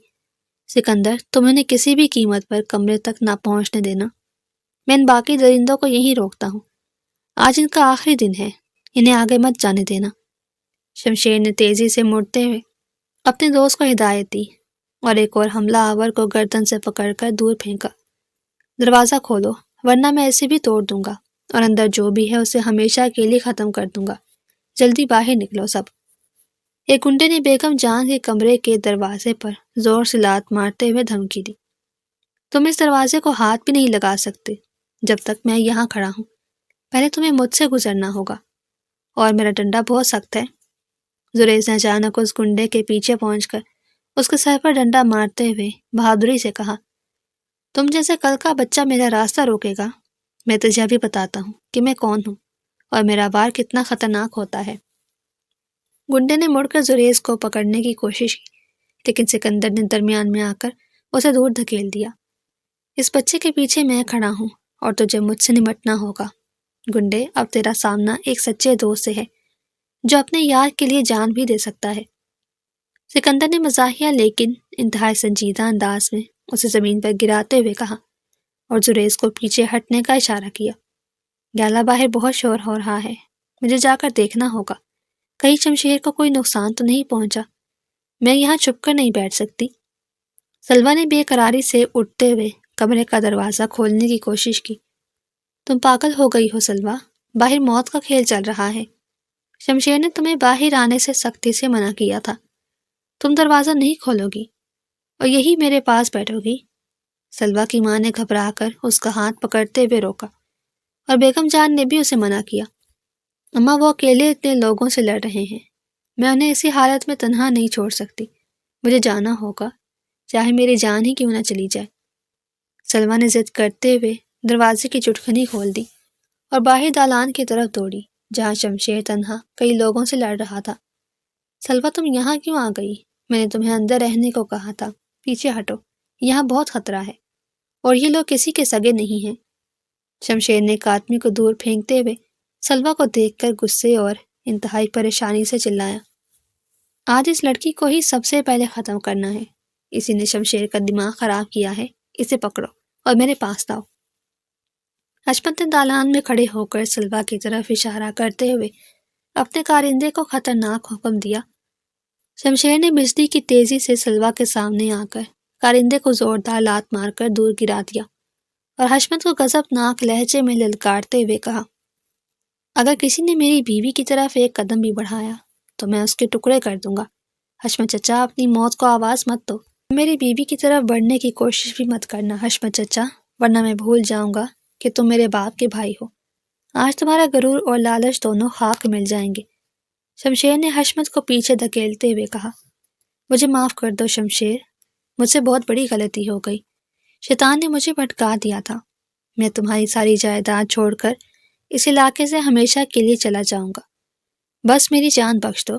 سکندر، تم انہیں کسی بھی قیمت پر کمرے تک نہ پہنچنے دینا۔ میں ان باقی درندوں کو یہیں روکتا ہوں۔ آج ان کا آخری دن ہے، انہیں آگے مت جانے دینا۔ شمشیر نے تیزی سے مڑتے ہوئے اپنے دوست کو ہدایت دی اور ایک اور حملہ آور کو گردن سے پکڑ کر دور پھینکا۔ دروازہ کھولو، ورنہ میں اسے بھی توڑ دوں گا اور اندر جو بھی ہے اسے ہمیشہ کے لیے ختم کر دوں گا۔ جلدی باہر نکلو سب۔ ایک گنڈے نے بیگم جان کے کمرے کے دروازے پر زور سے لات مارتے ہوئے دھمکی دی۔ تم اس دروازے کو ہاتھ بھی نہیں لگا سکتے جب تک میں یہاں کھڑا ہوں۔ پہلے تمہیں مجھ سے گزرنا ہوگا، اور میرا ڈنڈا بہت سخت ہے۔ زریز نے اچانک اس گنڈے کے پیچھے پہنچ کر اس کے سر پر ڈنڈا مارتے ہوئے بہادری سے کہا، تم جیسے کل کا بچہ میرا راستہ روکے گا؟ میں تجھے ابھی بتاتا ہوں کہ میں کون ہوں اور میرا وار کتنا خطرناک ہوتا ہے۔ گنڈے نے مڑ کر زریز کو پکڑنے کی کوشش کی، لیکن سکندر نے درمیان میں آ کر اسے دور دھکیل دیا۔ اس بچے کے پیچھے میں کھڑا ہوں اور تجھے مجھ سے نمٹنا ہوگا۔ گنڈے، اب تیرا سامنا ایک سچے دوست سے ہے جو اپنے یار کے لیے جان بھی دے سکتا ہے۔ سکندر نے مزاحیہ لیکن انتہائی سنجیدہ انداز میں اسے زمین پر گراتے ہوئے کہا اور زریز کو پیچھے ہٹنے کا اشارہ کیا۔ گالا باہر بہت شور ہو رہا ہے، مجھے جا کر دیکھنا ہوگا کہیں شمشیر کو کوئی نقصان تو نہیں پہنچا۔ میں یہاں چھپ کر نہیں بیٹھ سکتی۔ سلوہ نے بے قراری سے اٹھتے ہوئے کمرے کا دروازہ کھولنے کی کوشش کی۔ تم پاگل ہو گئی ہو سلوہ، باہر موت کا کھیل چل رہا ہے۔ شمشیر نے تمہیں باہر آنے سے سختی سے منع کیا تھا۔ تم دروازہ نہیں کھولو گی اور یہی میرے پاس بیٹھو گی۔ سلوہ کی ماں نے گھبرا کر اس کا ہاتھ پکڑتے ہوئے روکا اور بیگم جان نے بھی اسے منع کیا۔ اماں، وہ اکیلے اتنے لوگوں سے لڑ رہے ہیں، میں انہیں اسی حالت میں تنہا نہیں چھوڑ سکتی، مجھے جانا ہوگا، چاہے میری جان ہی کیوں نہ چلی جائے۔ سلوہ نے ضد کرتے ہوئے دروازے کی چٹکنی کھول دی اور باہر دالان کی طرف دوڑی جہاں شمشیر تنہا کئی لوگوں سے لڑ رہا تھا۔ سلوہ، تم یہاں کیوں آ گئی؟ میں نے تمہیں اندر رہنے کو کہا تھا، پیچھے ہٹو، یہاں بہت خطرہ ہے اور یہ لوگ کسی کے سگے نہیں ہیں۔ شمشیر نے ایک آدمی کو دور پھینکتے ہوئے سلوہ کو دیکھ کر غصے اور انتہائی پریشانی سے چلایا، آج اس لڑکی کو ہی سب سے پہلے ختم کرنا ہے۔ اسی نے شمشیر کا دماغ خراب کیا ہے، اسے پکڑو اور میرے پاس لاؤ۔ حشمت نے دالان میں کھڑے ہو کر سلوہ کی طرف اشارہ کرتے ہوئے اپنے کارندے کو خطرناک حکم دیا۔ شمشیر نے بجلی کی تیزی سے سلوہ کے سامنے آ کر کارندے کو زوردار لات مار کر دور گرا دیا اور حشمت کو غضبناک لہجے میں للکارتے ہوئے کہا، اگر کسی نے میری بیوی کی طرف ایک قدم بھی بڑھایا تو میں اس کے ٹکڑے کر دوں گا۔ حشمت چچا، اپنی موت کو آواز مت دو، میری بیوی کی طرف بڑھنے کی کوشش بھی مت کرنا حشمت چچا، ورنہ میں بھول جاؤں گا کہ تم میرے باپ کے بھائی ہو۔ آج تمہارا غرور اور لالچ دونوں خاک مل جائیں گے۔ شمشیر نے حشمت کو پیچھے دھکیلتے ہوئے کہا، مجھے معاف کر دو شمشیر، مجھ سے بہت بڑی غلطی ہو گئی، شیطان نے مجھے بھٹکا دیا تھا، میں تمہاری ساری جائیداد چھوڑ کر اس علاقے سے ہمیشہ کے لیے چلا جاؤں گا، بس میری جان بخش دو۔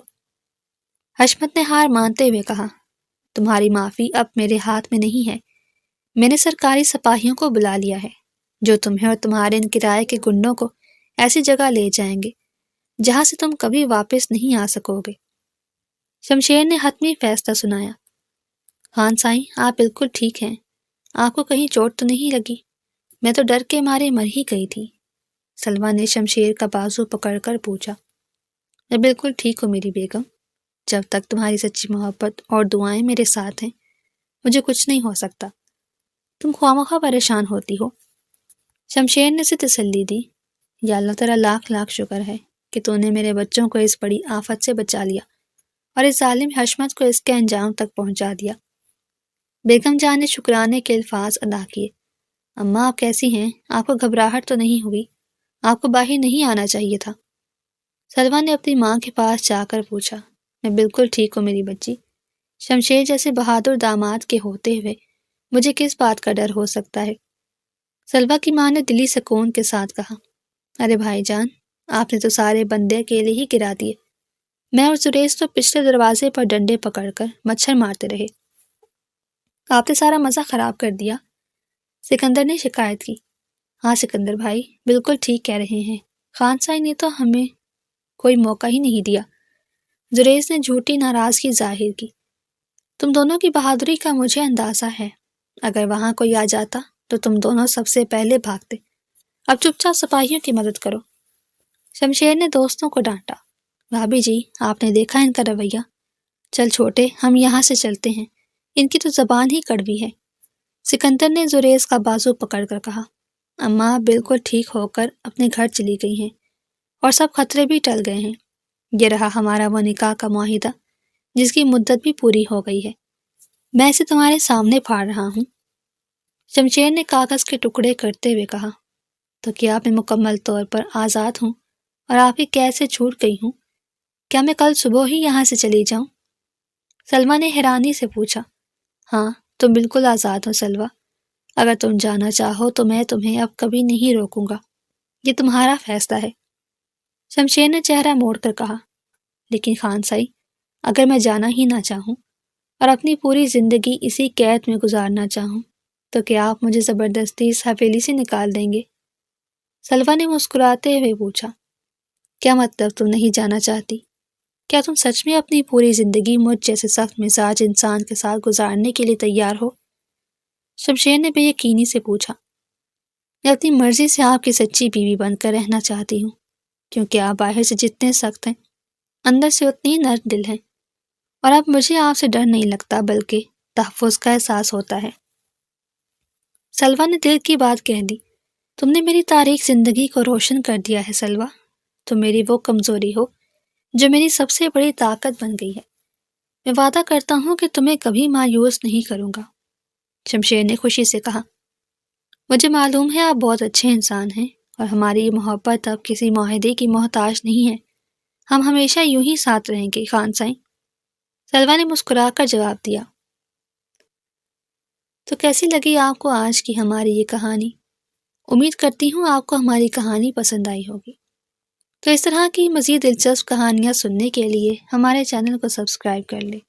حشمت نے ہار مانتے ہوئے کہا، تمہاری معافی اب میرے ہاتھ میں نہیں ہے، میں نے سرکاری سپاہیوں کو بلا لیا ہے جو تمہیں اور تمہارے ان کرائے کے گنڈوں کو ایسی جگہ لے جائیں گے جہاں سے تم کبھی واپس نہیں آ سکو گے۔ شمشیر نے حتمی فیصلہ سنایا، خان سائیں، آپ بالکل ٹھیک ہیں، آپ کو کہیں چوٹ تو نہیں لگی؟ میں تو ڈر کے مارے مر ہی گئی تھی۔ سلوہ نے شمشیر کا بازو پکڑ کر پوچھا۔ میں بالکل ٹھیک ہوں میری بیگم، جب تک تمہاری سچی محبت اور دعائیں میرے ساتھ ہیں مجھے کچھ نہیں ہو سکتا، تم خواہ پریشان ہوتی ہو۔ شمشیر نے اسے تسلی دی، یا اللہ تعالیٰ لاکھ لاکھ شکر ہے کہ تو نے میرے بچوں کو اس بڑی آفت سے بچا لیا اور اس ظالم حشمت کو اس کے انجام تک پہنچا دیا۔ بیگم جان نے شکرانے کے الفاظ ادا کیے۔ اماں، آپ کیسی ہیں؟ آپ کو گھبراہٹ تو نہیں ہوئی؟ آپ کو باہر نہیں آنا چاہیے تھا۔ سلوہ نے اپنی ماں کے پاس جا کر پوچھا۔ میں بالکل ٹھیک ہوں میری بچی، شمشیر جیسے بہادر داماد کے ہوتے ہوئے مجھے کس بات کا ڈر ہو سکتا ہے؟ سلوہ کی ماں نے دلی سکون کے ساتھ کہا، ارے بھائی جان، آپ نے تو سارے بندے اکیلے ہی گرا دیے، میں اور زریز تو پچھلے دروازے پر ڈنڈے پکڑ کر مچھر مارتے رہے، آپ نے سارا مزہ خراب کر دیا۔ سکندر نے شکایت کی۔ ہاں سکندر بھائی بالکل ٹھیک کہہ رہے ہیں، خان سائی نے تو ہمیں کوئی موقع ہی نہیں دیا، زریز نے جھوٹی ناراضگی ظاہر کی۔ تم دونوں کی بہادری کا مجھے اندازہ ہے، اگر وہاں کوئی آ جاتا تو تم دونوں سب سے پہلے بھاگتے۔ اب چپ چاپ سپاہیوں کی مدد کرو۔ شمشیر نے دوستوں کو ڈانٹا۔ بھابھی جی، آپ نے دیکھا ان کا رویہ؟ چل چھوٹے، ہم یہاں سے چلتے ہیں، ان کی تو زبان ہی کڑوی ہے۔ سکندر نے زریز کا بازو پکڑ کر کہا۔ اماں بالکل ٹھیک ہو کر اپنے گھر چلی گئی ہیں اور سب خطرے بھی ٹل گئے ہیں۔ یہ رہا ہمارا وہ نکاح کا معاہدہ جس کی مدت بھی پوری ہو گئی ہے، میں اسے تمہارے سامنے پھاڑ رہا ہوں۔ شمشیر نے کاغذ کے ٹکڑے کرتے ہوئے کہا، تو کیا میں مکمل طور پر آزاد ہوں اور آپ کی قید سے چھوٹ گئی ہوں؟ کیا میں کل صبح ہی یہاں سے چلی جاؤں؟ سلمیٰ نے حیرانی سے پوچھا۔ ہاں، تم بالکل آزاد ہو سلویٰ، اگر تم جانا چاہو تو میں تمہیں اب کبھی نہیں روکوں گا، یہ تمہارا فیصلہ ہے۔ شمشیر نے چہرہ موڑ کر کہا، لیکن خان سائی، اگر میں جانا ہی نہ چاہوں اور اپنی پوری زندگی اسی قید میں گزارنا چاہوں تو کیا آپ مجھے زبردستی اس حویلی سے نکال دیں گے؟ سلویٰ نے مسکراتے ہوئے پوچھا۔ کیا مطلب تم نہیں جانا چاہتی؟ کیا تم سچ میں اپنی پوری زندگی مجھ جیسے سخت مزاج انسان کے ساتھ گزارنے کے لیے تیار ہو؟ شمشیر نے بے یقینی سے پوچھا۔ میں اپنی مرضی سے آپ کی سچی بیوی بن کر رہنا چاہتی ہوں، کیونکہ آپ باہر سے جتنے سخت ہیں اندر سے اتنی ہی نرم دل ہیں، اور اب مجھے آپ سے ڈر نہیں لگتا بلکہ تحفظ کا احساس ہوتا ہے۔ سلویٰ نے دل کی بات کہہ دی۔ تم نے میری تاریک زندگی کو روشن کر دیا ہے سلویٰ، تم میری وہ کمزوری ہو جو میری سب سے بڑی طاقت بن گئی ہے۔ میں وعدہ کرتا ہوں کہ تمہیں کبھی مایوس نہیں کروں گا۔ شمشیر نے خوشی سے کہا، مجھے معلوم ہے آپ بہت اچھے انسان ہیں اور ہماری یہ محبت اب کسی معاہدے کی محتاج نہیں ہے، ہم ہمیشہ یوں ہی ساتھ رہیں گے خان سائیں۔ سلویٰ نے مسکرا کر جواب دیا۔ تو کیسی لگی آپ کو آج کی ہماری یہ کہانی؟ امید کرتی ہوں آپ کو ہماری کہانی پسند آئی ہوگی۔ تو اس طرح کی مزید دلچسپ کہانیاں سننے کے لیے ہمارے چینل کو سبسکرائب کر لیں۔